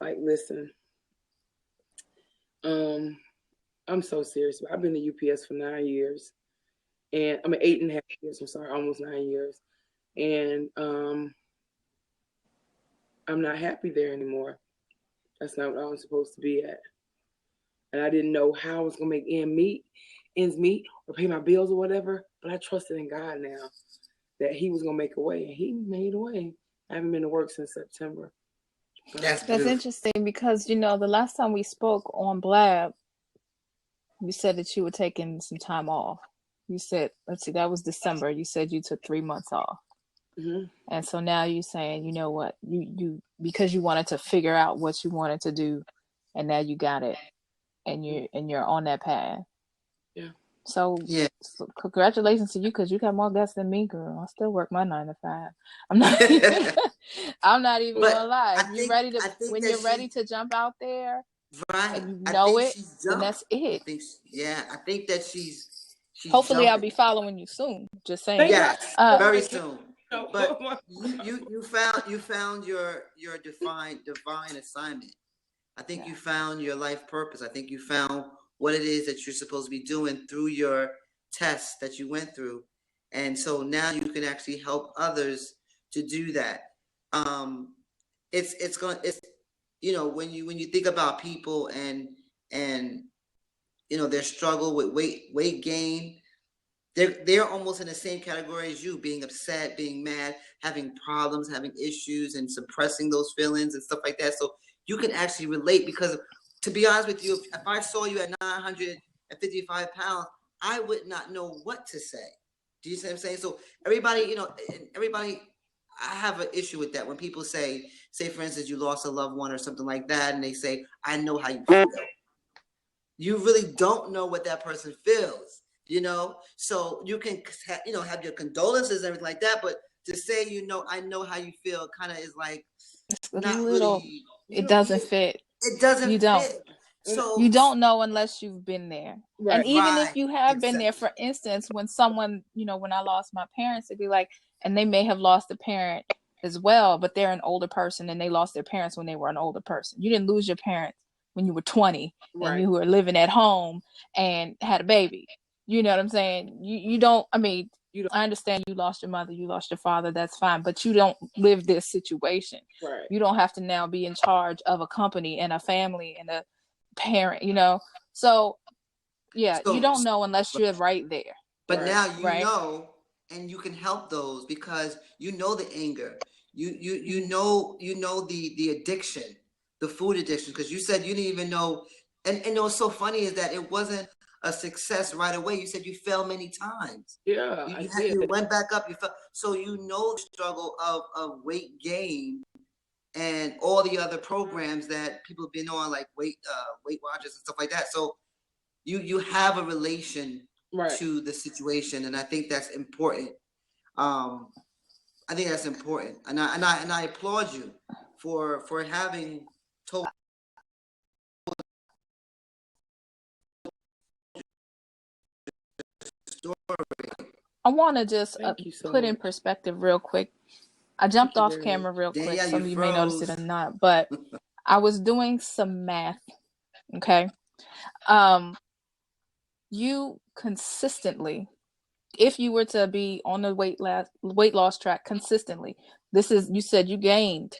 Like, listen, I'm so serious. I've been to UPS for 9 years, and 8.5 years. I'm sorry, almost 9 years, and I'm not happy there anymore. That's not what I was supposed to be at, and I didn't know how I was gonna make ends meet, or pay my bills or whatever. But I trusted in God now that He was gonna make a way, and He made a way. I haven't been to work since September. That's interesting, because the last time we spoke on Blab, you said that you were taking some time off. You said, let's see, that was December. You said you took 3 months off. And so now you're saying, you know what, you because you wanted to figure out what you wanted to do, and now you got it, and you're on that path. Yeah. So congratulations to you, because you got more guts than me, girl. I still work my 9 to 5. I'm not even gonna lie. If you're ready to jump out there, right, and you know it, then that's it. I think that she's hopefully jumping. I'll be following you soon. Just saying. Yes, very soon. But you found your divine assignment. I think you found your life purpose. I think you found what it is that you're supposed to be doing through your tests that you went through. And so now you can actually help others to do that. It's when you think about people and their struggle with weight gain, they're almost in the same category as you, being upset, being mad, having problems, having issues, and suppressing those feelings and stuff like that. So you can actually relate, because to be honest with you, if I saw you at 955 pounds, I would not know what to say. Do you see what I'm saying? So everybody, I have an issue with that when people say for instance, you lost a loved one or something like that, and they say, I know how you feel. You really don't know what that person feels, so you can, have your condolences and everything like that, but to say, I know how you feel, kind of is like, not really. It doesn't fit. It doesn't you don't. fit. So you don't know unless you've been there. Right. And even if you have been there, for instance, when someone, when I lost my parents, it'd be like, and they may have lost a parent as well, but they're an older person and they lost their parents when they were an older person. You didn't lose your parents when you were 20 and you were living at home and had a baby. You know what I'm saying? You don't, I understand you lost your mother, you lost your father, that's fine, but you don't live this situation. Right. You don't have to now be in charge of a company and a family and a parent, So you don't know unless you're right there. But now know, and you can help those, because you know the anger. You know the addiction, the food addiction, because you said you didn't even know. And what's so funny is that it wasn't a success right away. You said you fell many times. Yeah, you went back up. You fell. So the struggle of weight gain and all the other programs that people have been on, like Weight Watchers and stuff like that. So you have a relation to the situation, and I think that's important. I think that's important, and I applaud you for having told. I want to just put in perspective real quick. I jumped off camera real quick. Some of you may notice it or not, but I was doing some math. Okay. You consistently, if you were to be on the weight loss track consistently, you said you gained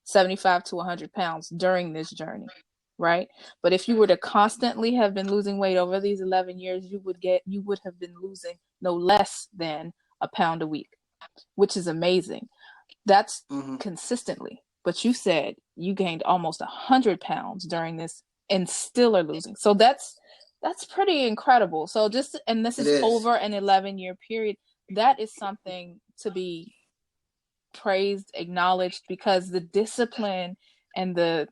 75 to 100 pounds during this journey, right? But if you were to constantly have been losing weight over these 11 years, you would have been losing no less than a pound a week, which is amazing. That's consistently. But you said you gained almost 100 pounds during this and still are losing. So that's pretty incredible. So this is over an 11-year period. That is something to be praised, acknowledged, because the discipline and the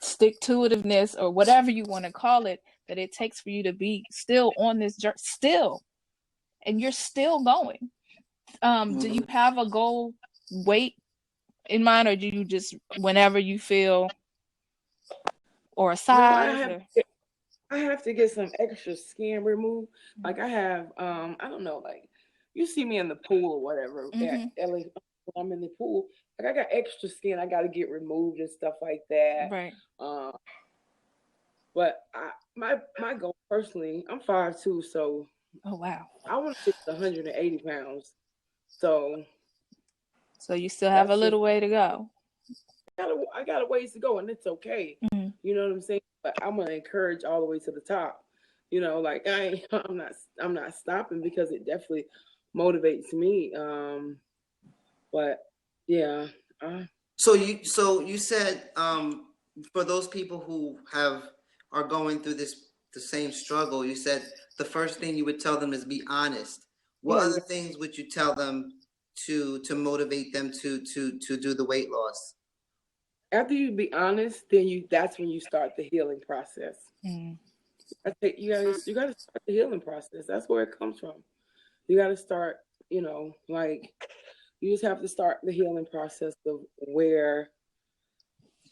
stick-to-itiveness, or whatever you want to call it, that it takes for you to be still on this journey, and you're still going. Do you have a goal weight in mind, or do you just whenever you feel, or a size? No, I have to get some extra skin removed. Like I have, I don't know, like you see me in the pool or whatever at LA. I'm in the pool. Like I got extra skin I got to get removed and stuff like that. Right. But my goal personally, I'm 5'2", so oh wow, I want to get 180 pounds. So you still have a little way to go. I got a ways to go, and it's okay. You know what I'm saying? But I'm gonna encourage all the way to the top. You know, like I'm not stopping, because it definitely motivates me. But yeah. So you said for those people who are going through the same struggle, you said the first thing you would tell them is be honest. What other things would you tell them to motivate them to do the weight loss? After you be honest, then that's when you start the healing process. I think you gotta start the healing process. That's where it comes from. You gotta start, like you just have to start the healing process of where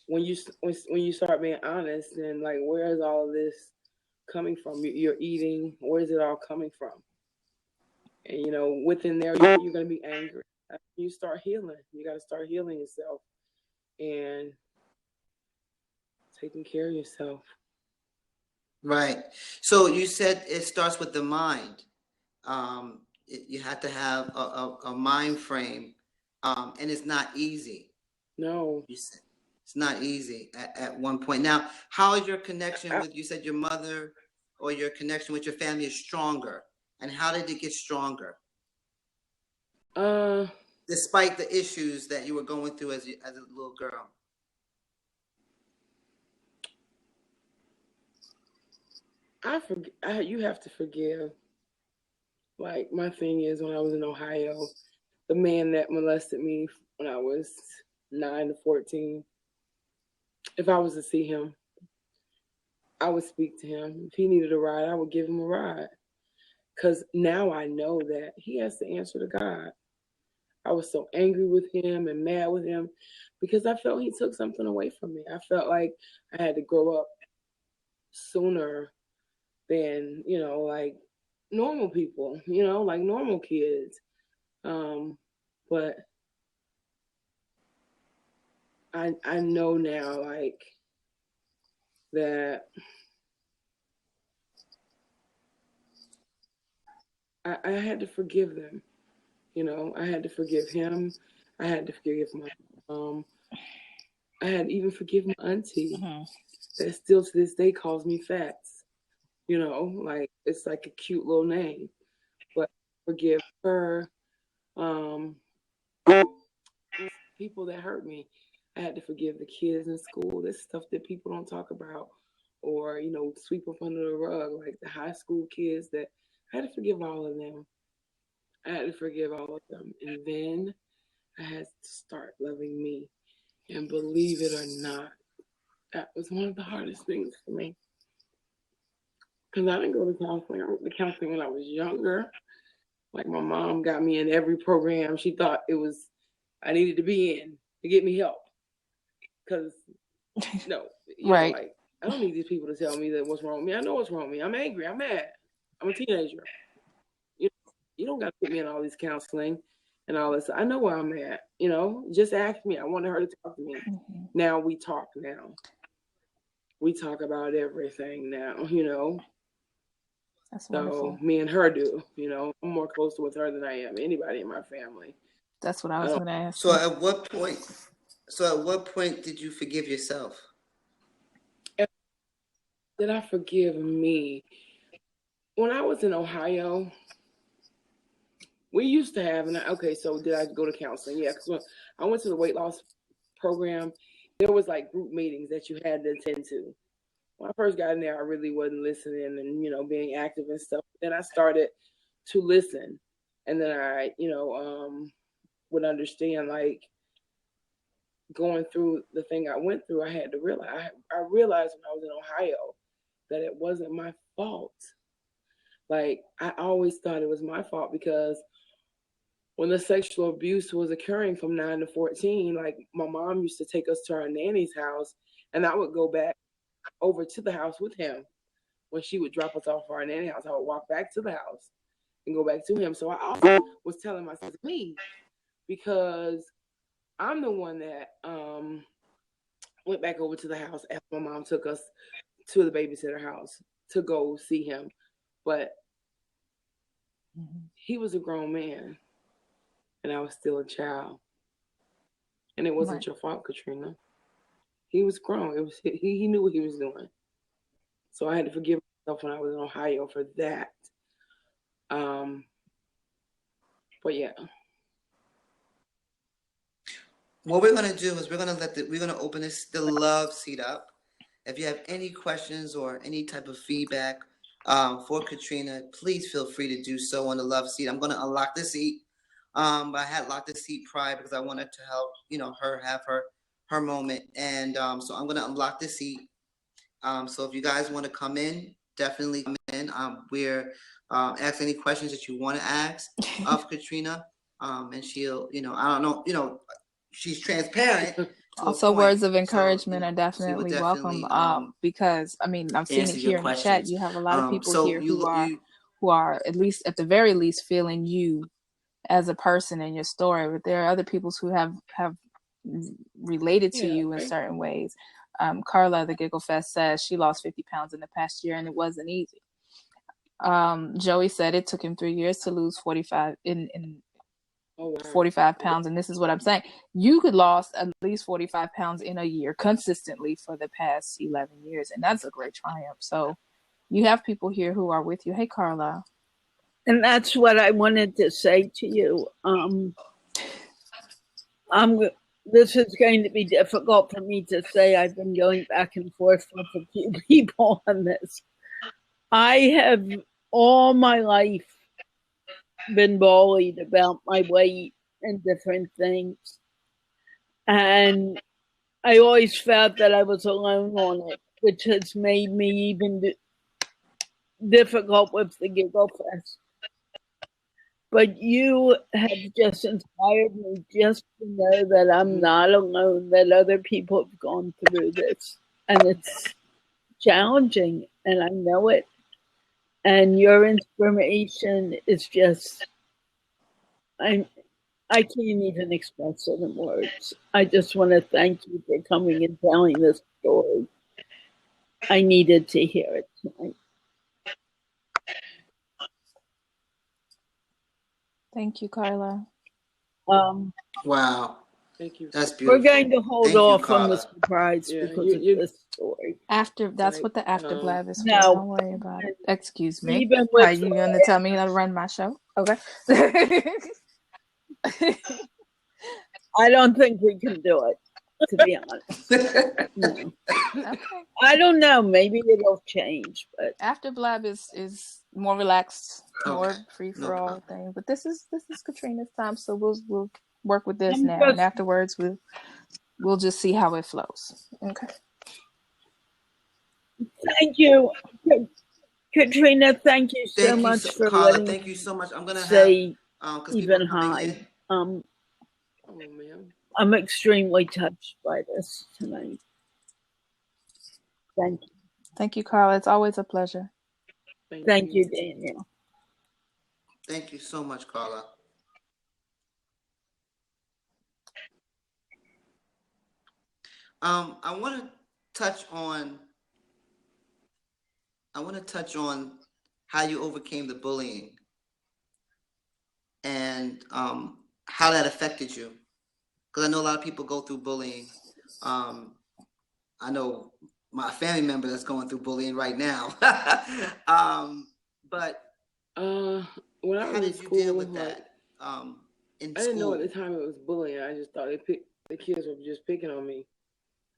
when you start being honest, and like where is all of this coming from? You're eating, where is it all coming from? And within there you're gonna be angry. You start healing. You gotta start healing yourself and taking care of yourself. Right. So you said it starts with the mind. You have to have a mind frame, and it's not easy. No. You said it's not easy at one point. Now, how is your connection with, you said your mother, or your connection with your family is stronger, and how did it get stronger? Despite the issues that you were going through as a little girl. You have to forgive. Like my thing is, when I was in Ohio, the man that molested me when I was 9 to 14, if I was to see him, I would speak to him. If he needed a ride, I would give him a ride. Because now I know that he has to answer to God. I was so angry with him and mad with him because I felt he took something away from me. I felt like I had to grow up sooner than, like normal people, like normal kids. But I know now, like, that I had to forgive them. I had to forgive him. I had to forgive my mom. I had to even forgive my auntie that still to this day calls me Fats. Like it's like a cute little name. But forgive her. People that hurt me. I had to forgive the kids in school. This stuff that people don't talk about, or sweep up under the rug, like the high school kids. That I had to forgive all of them. I had to forgive all of them, and then I had to start loving me. And believe it or not, that was one of the hardest things for me. Because I didn't go to counseling. I went to counseling when I was younger. Like my mom got me in every program she thought I needed to be in to get me help. Because, right. Like, I don't need these people to tell me that what's wrong with me. I know what's wrong with me. I'm angry. I'm mad. I'm a teenager. You don't got to put me in all these counseling. and all this. I know where I'm at. Just ask me. I wanted her to talk to me. Mm-hmm. Now we talk now. We talk about everything now, That's So wonderful. me and her do, I'm more close with her than I am anybody in my family. That's what I was going to ask. So at what point did you forgive yourself? Did I forgive me? When I was in Ohio, we used to have, so did I go to counseling? Yeah, because when I went to the weight loss program, there was like group meetings that you had to attend to. When I first got in there, I really wasn't listening and, being active and stuff. Then I started to listen. And then I, would understand, like, going through the thing I went through, I had to realize, I realized when I was in Ohio that it wasn't my fault. Like, I always thought it was my fault because when the sexual abuse was occurring from 9 to 14, like, my mom used to take us to our nanny's house, and I would go back over to the house with him. When she would drop us off at our nanny house, I would walk back to the house and go back to him. So I also was telling myself, me, because I'm the one that went back over to the house after my mom took us to the babysitter house to go see him. But he was a grown man, and I was still a child. And it wasn't your fault, Catrina. He was grown. It was he knew what he was doing. So I had to forgive myself when I was in Ohio for that. But yeah. What we're gonna do is we're gonna open the love seat up. If you have any questions or any type of feedback for Catrina, please feel free to do so on the love seat. I'm gonna unlock the seat. I had locked the seat prior because I wanted to help her have her moment, and so I'm gonna unlock the seat. So if you guys want to come in, definitely come in. We're ask any questions that you want to ask of Catrina, and she'll I don't know she's transparent. Also, words of encouragement are definitely welcome. Because I've seen it here in the chat. You have a lot of people here who are at least, at the very least, feeling you as a person in your story. But there are other people who have related to you in certain ways. Carla, the Giggle Fest, says she lost 50 pounds in the past year and it wasn't easy. Joey said it took him 3 years to lose 45 45 pounds. And this is what I'm saying. You could lost at least 45 pounds in a year consistently for the past 11 years. And that's a great triumph. So you have people here who are with you. Hey, Carla. And that's what I wanted to say to you. This is going to be difficult for me to say. I've been going back and forth with a few people on this. I have all my life been bullied about my weight and different things. And I always felt that I was alone on it, which has made me even difficult with the Giggle Fest. But you have just inspired me just to know that I'm not alone, that other people have gone through this. And it's challenging, and I know it. And your inspiration is just, I can't even express it in words. I just want to thank you for coming and telling this story. I needed to hear it tonight. Thank you, Carla. Wow. Thank you. That's beautiful. We're going to hold off on the surprise because of this story. That's what the after blab is for. No. Don't worry about it. Excuse me. Even Are you going to tell me how to run my show? Okay. I don't think we can do it, to be honest. No. Okay. I don't know. Maybe it'll change, but after blab is more relaxed, more free for all thing. But this is Catrina's time, so we'll work with this now, and afterwards we'll just see how it flows. Okay. Thank you, Catrina. Thank you so much for Carla, letting thank you so much. I'm gonna say have even hi. I'm extremely touched by this tonight. Thank you. Thank you, Carla. It's always a pleasure. Thank you, Daniel. Thank you so much, Carla. I want to touch on how you overcame the bullying and how that affected you. Because I know a lot of people go through bullying. I know my family member that's going through bullying right now. But when I how was in did you school, deal with like, that in I didn't know school? at the time it was bullying. I just thought the kids were just picking on me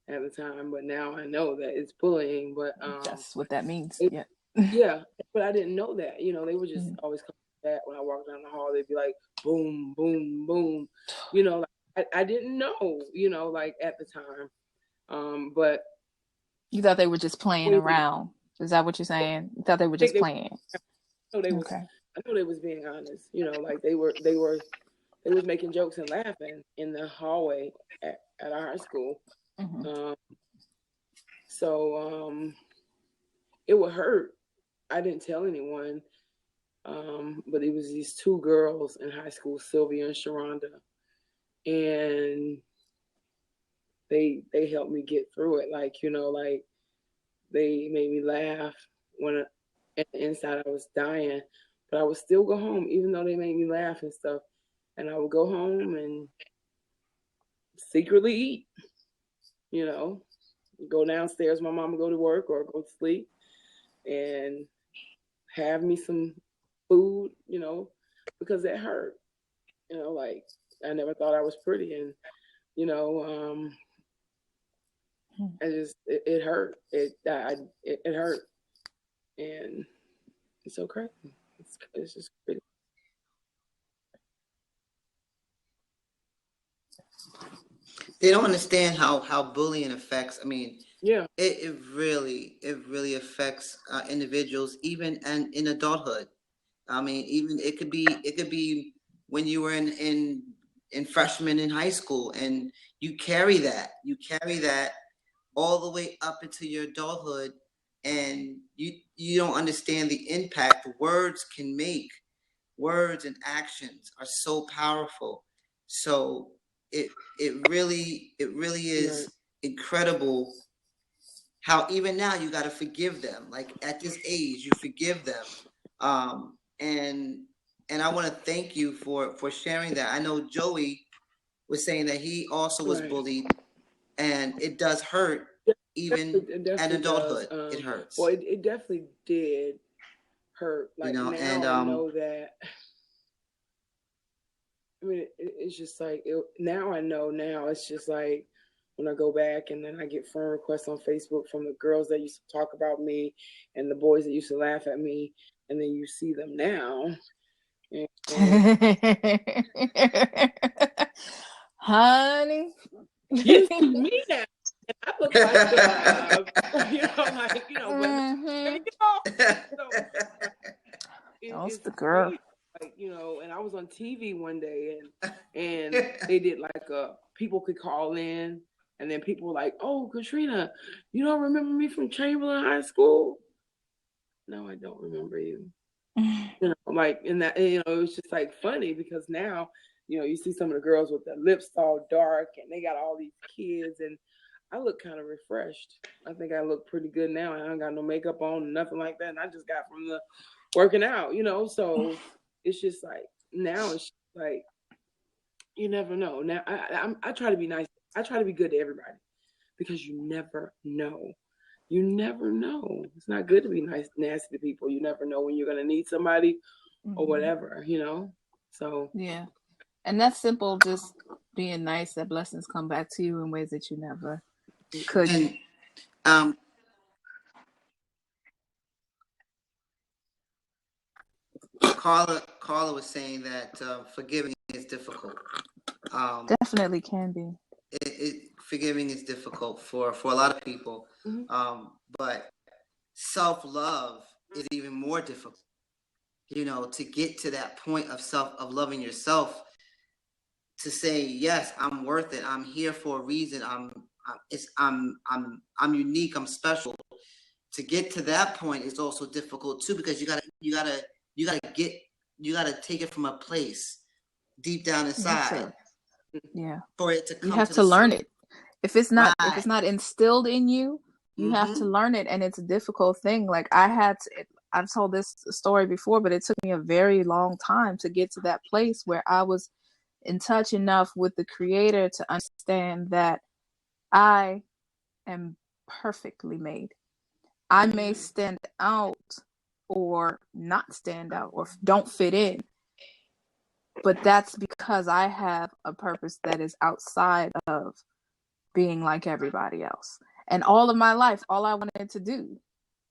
at the time. But now I know that it's bullying. But That's what that means. it, Yeah. yeah, but I didn't know that. You know, they would just Mhm. always come back when I walked down the hall. They'd be like, boom, boom, boom. You know, like, I didn't know. You know, like at the time. But You thought they were just playing around. Is that what you're saying? You thought they were I think just playing. they was. Okay. I know they was being honest. You know, like they was making jokes and laughing in the hallway at our high school. Mm-hmm. So it would hurt. I didn't tell anyone. But it was these two girls in high school, Sylvia and Sharonda, and they helped me get through it. Like, you know, like they made me laugh when at the inside I was dying, but I would still go home even though they made me laugh and stuff. And I would go home and secretly eat. You know, go downstairs. My mom would go to work or go to sleep, and have me some food. You know, because it hurt. You know, like I never thought I was pretty, and you know, I just it hurt. It hurt, and it's so crazy. It's just crazy. They don't understand how bullying affects. I mean, Yeah, it really affects individuals even and in adulthood. I mean, even it could be when you were in freshman in high school, and you carry that all the way up into your adulthood, and you don't understand the impact words can make. Words and actions are so powerful. So it it really right. is incredible how even now you got to forgive them. Like at this age, you forgive them. And I want to thank you for sharing that. I know Joey was saying that he also was Right. bullied, and it does hurt Yeah, even it at definitely does. adulthood. It Well, hurts, it definitely did hurt. you Like know. And now, I know that. I mean, it's just like now I know. Now it's just like when I go back and then I get friend requests on Facebook from the girls that used to talk about me and the boys that used to laugh at me, and then you see them now. And Honey. you see me now, and I look like you know, like women. Mm-hmm. So That's it's the girl. crazy. Like, and I was on TV one day, and they did like people could call in, and then people were like, "Oh, Catrina, you don't remember me from Chamberlain High School?" No, I don't remember you. Like in that, it was just like funny because now, you see some of the girls with their lips all dark and they got all these kids, and I look kind of refreshed. I think I look pretty good now. I don't got no makeup on, nothing like that. And I just got from the working out, so it's just like now it's like you never know. Now I try to be nice. I try to be good to everybody because you never know. You never know. It's not good to be nice, nasty to people. You never know when you're gonna need somebody or whatever. So Yeah. And that's simple, just being nice, that blessings come back to you in ways that you never could. And um, Carla was saying that forgiving is difficult. Definitely can be. Forgiving is difficult for a lot of people, but self-love is even more difficult. To get to that point of loving yourself, to say yes, I'm worth it. I'm here for a reason. I'm unique. I'm special. To get to that point is also difficult too, because you gotta take it from a place deep down inside. Yeah. For it to come You have to to learn it. If it's not instilled in you, you have to learn it, and it's a difficult thing. Like I've told this story before, but it took me a very long time to get to that place where I was in touch enough with the Creator to understand that I am perfectly made. I may stand out or not stand out or don't fit in, but that's because I have a purpose that is outside of being like everybody else. And all of my life, all I wanted to do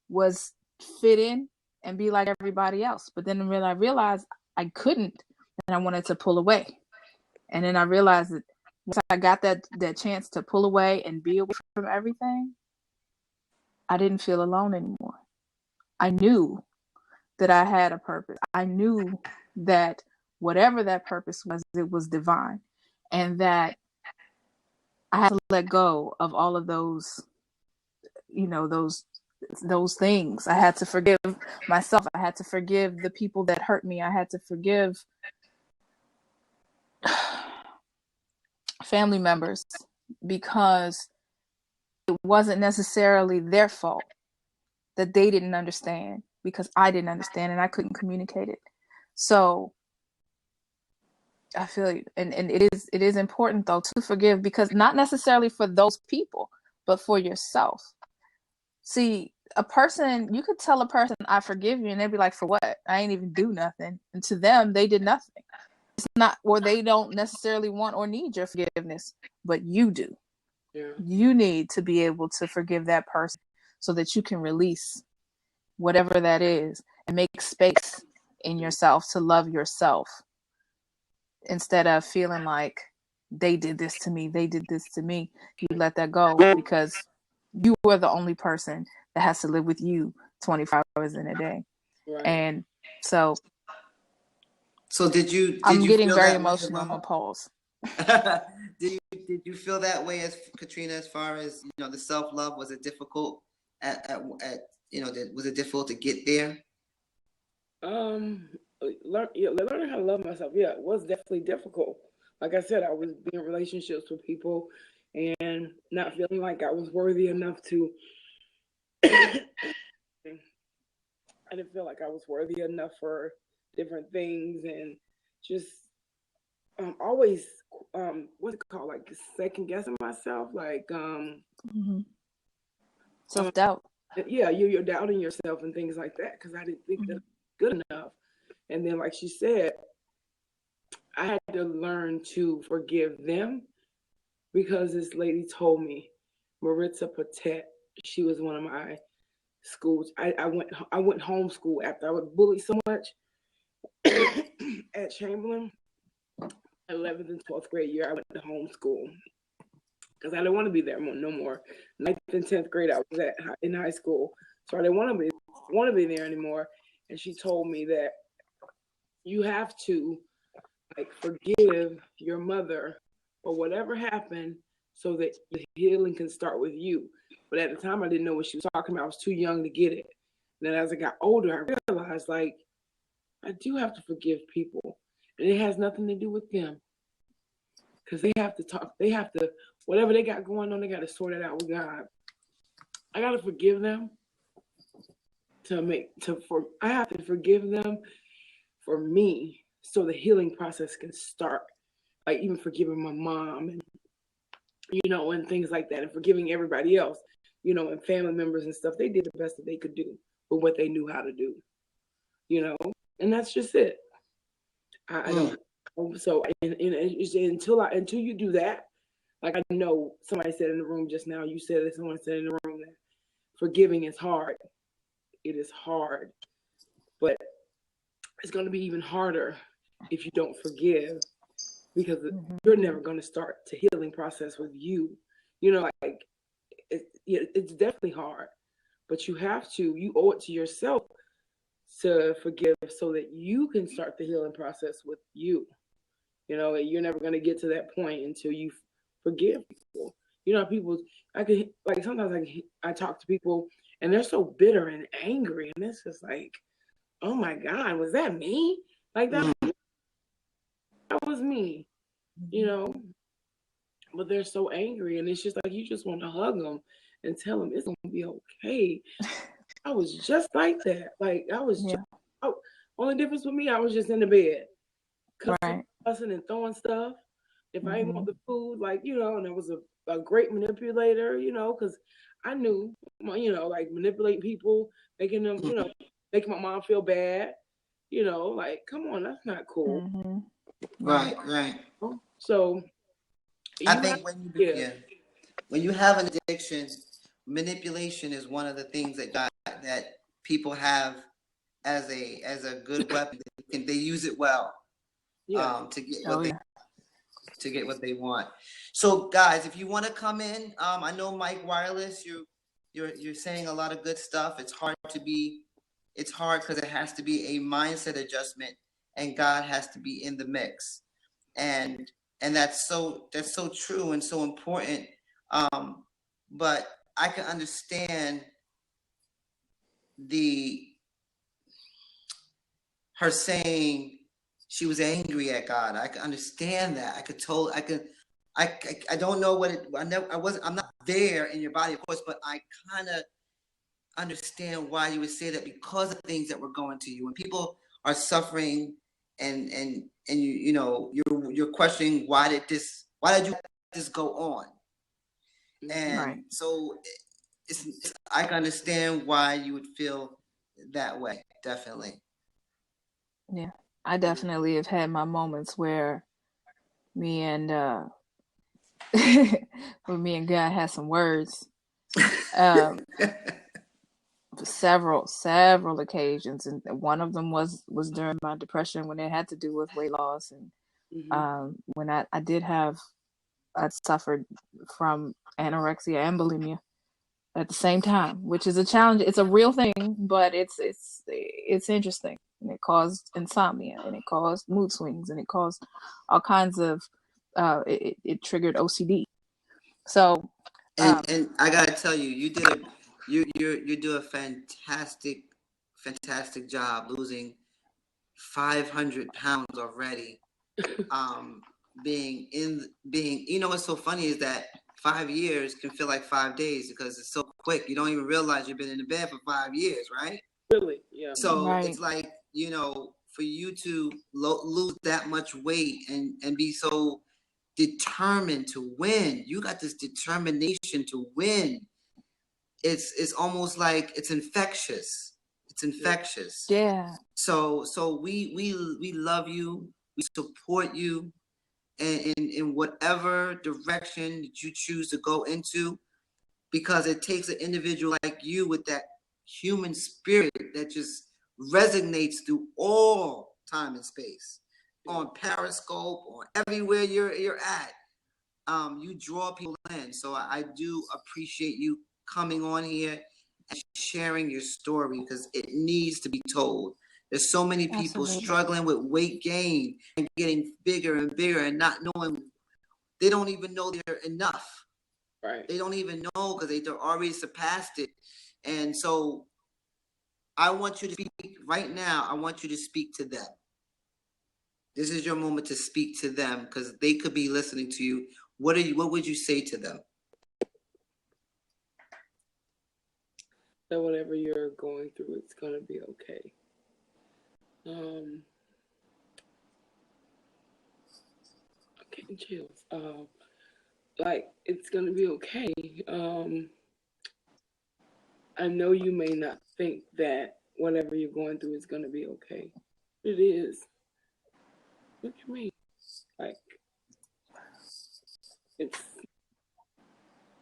was fit in and be like everybody else. But then when I realized I couldn't, and I wanted to pull away. And then I realized that once I got that chance to pull away and be away from everything, I didn't feel alone anymore. I knew that I had a purpose. I knew that whatever that purpose was, it was divine. And that I had to let go of all of those, those things. I had to forgive myself. I had to forgive the people that hurt me. I had to forgive family members because it wasn't necessarily their fault that they didn't understand, because I didn't understand and I couldn't communicate it. So I feel you. And it is important though to forgive, because not necessarily for those people, but for yourself. See, a person, you could tell a person, I forgive you, and they'd be like, for what? I ain't even do nothing. And to them, they did nothing. It's not, or they don't necessarily want or need your forgiveness, but you do. Yeah. You need to be able to forgive that person so that you can release whatever that is and make space in yourself to love yourself, instead of feeling like they did this to me. You let that go, because you are the only person that has to live with you 24 hours in a day. Right. And so did you I'm getting very emotional. I'm gonna pause. Did you feel that way, as Catrina, as far as the self-love? Was it difficult was it difficult to get there? Learning how to love myself, it was definitely difficult. Like I said, I was being in relationships with people and not feeling like I was worthy enough to I didn't feel like I was worthy enough for different things, and just always what's it called, like second guessing myself, like self-doubt. You're doubting yourself and things like that, because I didn't think that I was good enough. And then, like she said, I had to learn to forgive them, because this lady told me, Maritza Patet, she was one of my schools. I went homeschool after I was bullied so much at Chamberlain. 11th and 12th grade year, I went to homeschool because I didn't want to be there no more. 9th and 10th grade, I was in high school, so I didn't want to be there anymore. And she told me that you have to forgive your mother for whatever happened, so that the healing can start with you. But at the time, I didn't know what she was talking about. I was too young to get it. And then as I got older, I realized I do have to forgive people, and it has nothing to do with them, because they have to talk. They have to, whatever they got going on, they got to sort it out with God. I got to forgive them I have to forgive them for me, so the healing process can start. Like even forgiving my mom and and things like that, and forgiving everybody else, and family members and stuff. They did the best that they could do with what they knew how to do, and that's just it. I don't. So until you do that, like I know somebody said in the room just now, you said that someone said in the room that forgiving is hard. It is hard, but it's going to be even harder if you don't forgive, because you're never going to start the healing process with you. It's definitely hard, but you owe it to yourself to forgive, so that you can start the healing process with you. You're never going to get to that point until you forgive people. People, sometimes I talk to people and they're so bitter and angry, and it's just like, oh my God, was that me? Like that was me, but they're so angry, and it's just like you just want to hug them and tell them it's gonna be okay. I was just like that. Like I was. Yeah. Only difference with me, I was just in the bed, Right. cussing and throwing stuff. If I didn't want Mhm. the food, like and I was a great manipulator, because I knew, like manipulate people, making them, making my mom feel bad. Like come on, that's not cool. Mhm. Right, right. So I think when you have an addiction, manipulation is one of the things that people have as a good weapon. They use it well to get what they want. So guys, if you want to come in, I know Mike Wireless, you're saying a lot of good stuff. It's hard because it has to be a mindset adjustment, and God has to be in the mix, and that's so true and so important. But I can understand her saying she was angry at God. I can understand that. I don't know what it. I'm not there in your body, of course, but I kind of understand why you would say that because of things that were going to you. When people are suffering, and you're questioning why did you let this go on, and so I can understand why you would feel that way. Definitely. Yeah. I definitely have had my moments where me and where me and God had some words. Several occasions, and one of them was during my depression when it had to do with weight loss, and when I suffered from anorexia and bulimia at the same time, which is a challenge. It's a real thing, but it's interesting, and it caused insomnia, and it caused mood swings, and it caused all kinds of it triggered OCD. So and I gotta tell you, you do a fantastic job losing 500 pounds already. Being what's so funny is that 5 years can feel like 5 days because it's so quick. You don't even realize you've been in the bed for 5 years, right? Really, yeah. So it's like, for you to lose that much weight and be so determined to win. You got this determination to win. It's almost like it's infectious. It's infectious. Yeah. So we love you. We support you in whatever direction that you choose to go into, because it takes an individual like you with that human spirit that just resonates through all time and space, on Periscope or everywhere you're at. You draw people in. So I do appreciate you coming on here and sharing your story, because it needs to be told. There's so many people struggling with weight gain and getting bigger and bigger and not knowing. They don't even know they're enough. Right. They don't even know because they've already surpassed it. And so I want you to speak right now. I want you to speak to them. This is your moment to speak to them, because they could be listening to you. What would you say to them? That whatever you're going through, it's gonna be okay. I'm getting chills. Like it's gonna be okay. I know you may not think that whatever you're going through is gonna be okay. It is. What do you mean? Like it's.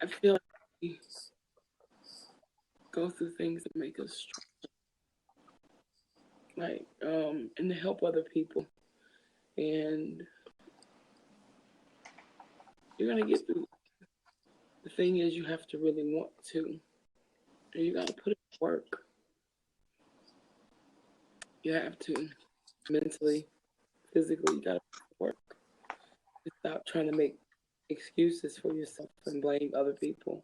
I feel like we go through things that make us strong. Like and to help other people, and you're gonna get through. The thing is, you have to really want to, and you gotta put it to work. You have to, mentally, physically, you gotta put it to work. Stop trying to make excuses for yourself and blame other people.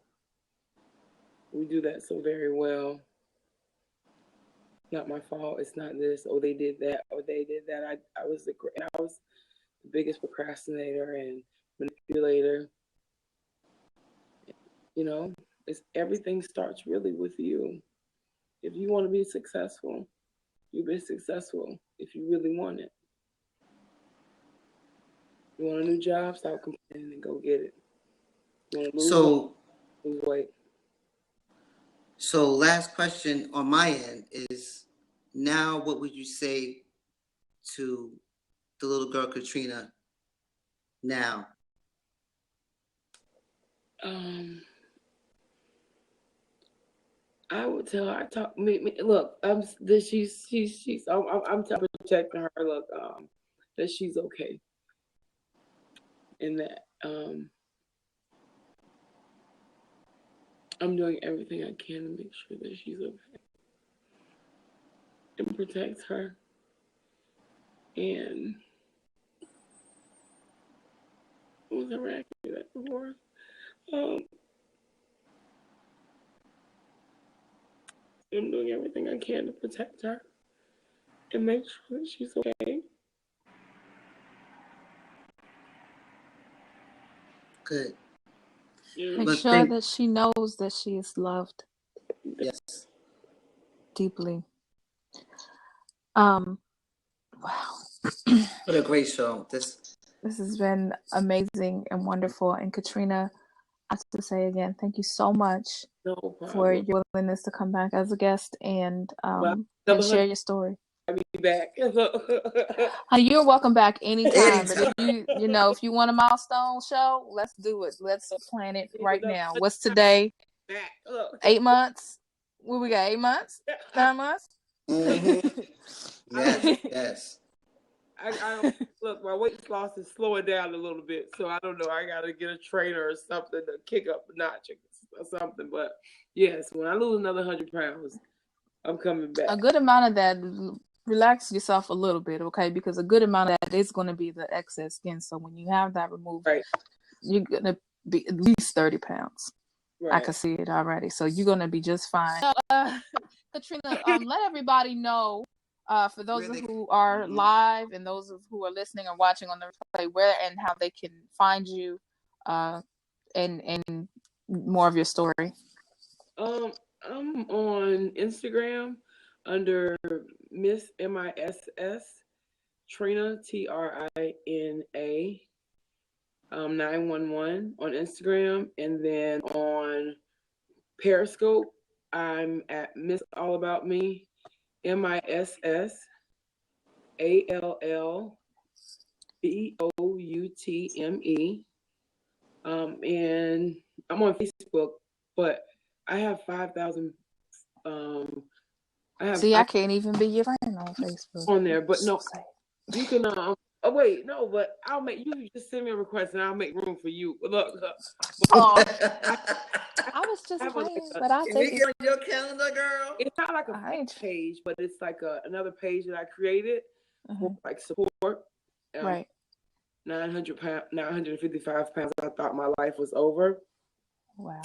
We do that so very well. Not my fault. It's not this. Oh, they did that. Or they did that. I was the biggest procrastinator and manipulator. Everything starts really with you. If you want to be successful, you'll be successful if you really want it. You want a new job, stop complaining and go get it. You want to lose weight. So last question on my end is, now what would you say to the little girl Catrina now? I would tell her, look, I'm protecting her, look, that she's okay. And that I'm doing everything I can to make sure that she's okay. And protect her. And was never asking me that before. I'm doing everything I can to protect her and make sure that she's okay. Good. Make sure that she knows that she is loved. Yes. Deeply. Wow. What a great show. This has been amazing and wonderful. And Catrina, I have to say again, thank you so much for your willingness to come back as a guest and share your story. I'll be back. You're welcome back anytime. But if you want a milestone show, let's do it. Let's plan it right now. What's today? 8 months? What we got? 8 months? 9 months? Mm-hmm. Yes. I look, my weight loss is slowing down a little bit, so I don't know. I gotta get a trainer or something to kick up a notch or something. But yes, when I lose another 100 pounds, I'm coming back. A good amount of that, relax yourself a little bit, okay? Because a good amount of that is going to be the excess skin. So when you have that removed, you're gonna be at least 30 pounds. Right. I can see it already. So you're gonna be just fine. Catrina, let everybody know. For those who are live and those who are listening or watching on the replay, where and how they can find you, and more of your story. I'm on Instagram under Miss MISS Trina TRINA 911 on Instagram, and then on Periscope I'm at Miss All About Me. MISS ALLBOUTME. And I'm on Facebook, but I have 5,000. I can't even be your friend on Facebook. On there, but no, you can. Oh wait, no, but I'll make you just send me a request and I'll make room for you. Look. I was just playing, but I'll take it. On your calendar, girl. It's not like a page, but it's like another page that I created for like support. Right. 955 pounds. I thought my life was over. Wow.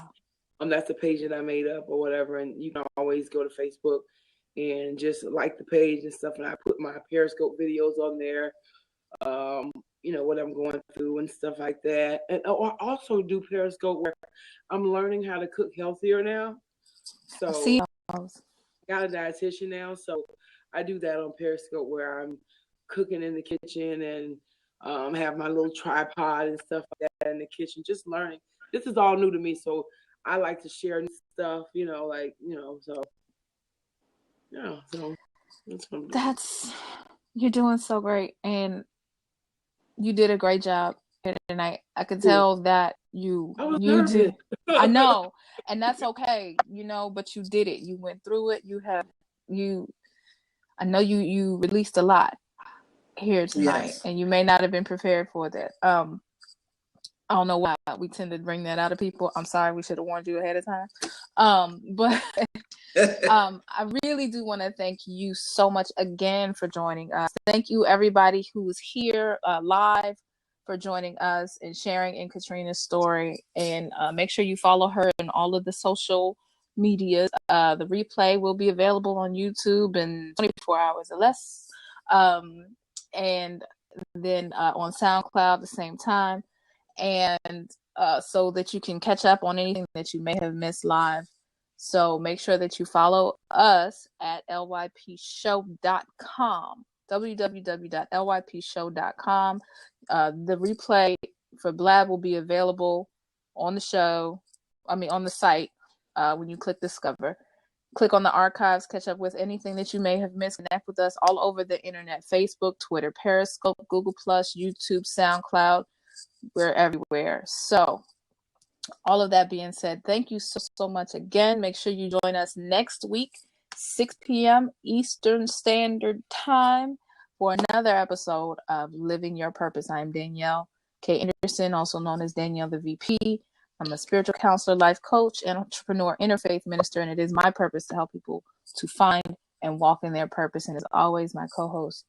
That's the page that I made up or whatever, and you can always go to Facebook and just like the page and stuff. And I put my Periscope videos on there. What I'm going through and stuff like that. And I also do Periscope where I'm learning how to cook healthier now. So I got a dietitian now, so I do that on Periscope where I'm cooking in the kitchen and have my little tripod and stuff like that in the kitchen, just learning. This is all new to me, so I like to share new stuff, so yeah, so that's what I'm doing. You're doing so great, and you did a great job, and I could tell that you did. I know, and that's okay, but you did it. You went through it. I know you released a lot here tonight, and you may not have been prepared for that. I don't know why we tend to bring that out of people. I'm sorry, we should have warned you ahead of time. But I really do want to thank you so much again for joining us. Thank you, everybody who was here live, for joining us and sharing in Catrina's story. And make sure you follow her in all of the social medias. The replay will be available on YouTube in 24 hours or less. And then on SoundCloud at the same time. And so that you can catch up on anything that you may have missed live. So make sure that you follow us at lypshow.com, www.lypshow.com. The replay for Blab will be available on the site when you click Discover. Click on the archives, catch up with anything that you may have missed, connect with us all over the internet, Facebook, Twitter, Periscope, Google+, YouTube, SoundCloud. We're everywhere. So all of that being said, thank you so much again. Make sure you join us next week, 6 p.m. Eastern Standard Time, for another episode of Living Your Purpose. I am Danielle K. Anderson, also known as Danielle the VP. I'm a spiritual counselor, life coach, and entrepreneur, interfaith minister, and it is my purpose to help people to find and walk in their purpose. And as always, my co-host.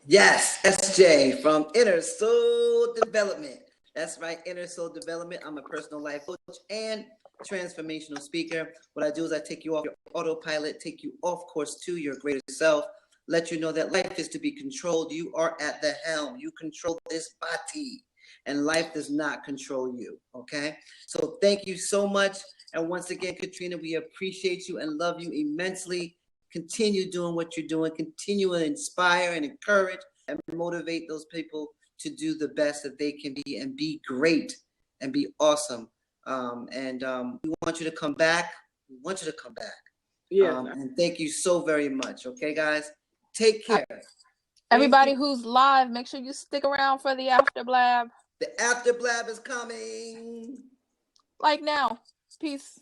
Yes, SJ from Inner Soul Development. That's right, Inner Soul Development. I'm a personal life coach and transformational speaker. What I do is I take you off your autopilot, take you off course to your greater self, let you know that life is to be controlled. You are at the helm. You control this body, and life does not control you, okay? So thank you so much. And once again, Catrina, we appreciate you and love you immensely. Continue doing what you're doing. Continue to inspire and encourage and motivate those people to do the best that they can be and be great and be awesome. We want you to come back. We want you to come back. Yeah. And thank you so very much. Okay, guys? Take care. Everybody who's live, make sure you stick around for the After Blab. The After Blab is coming. Like now. Peace.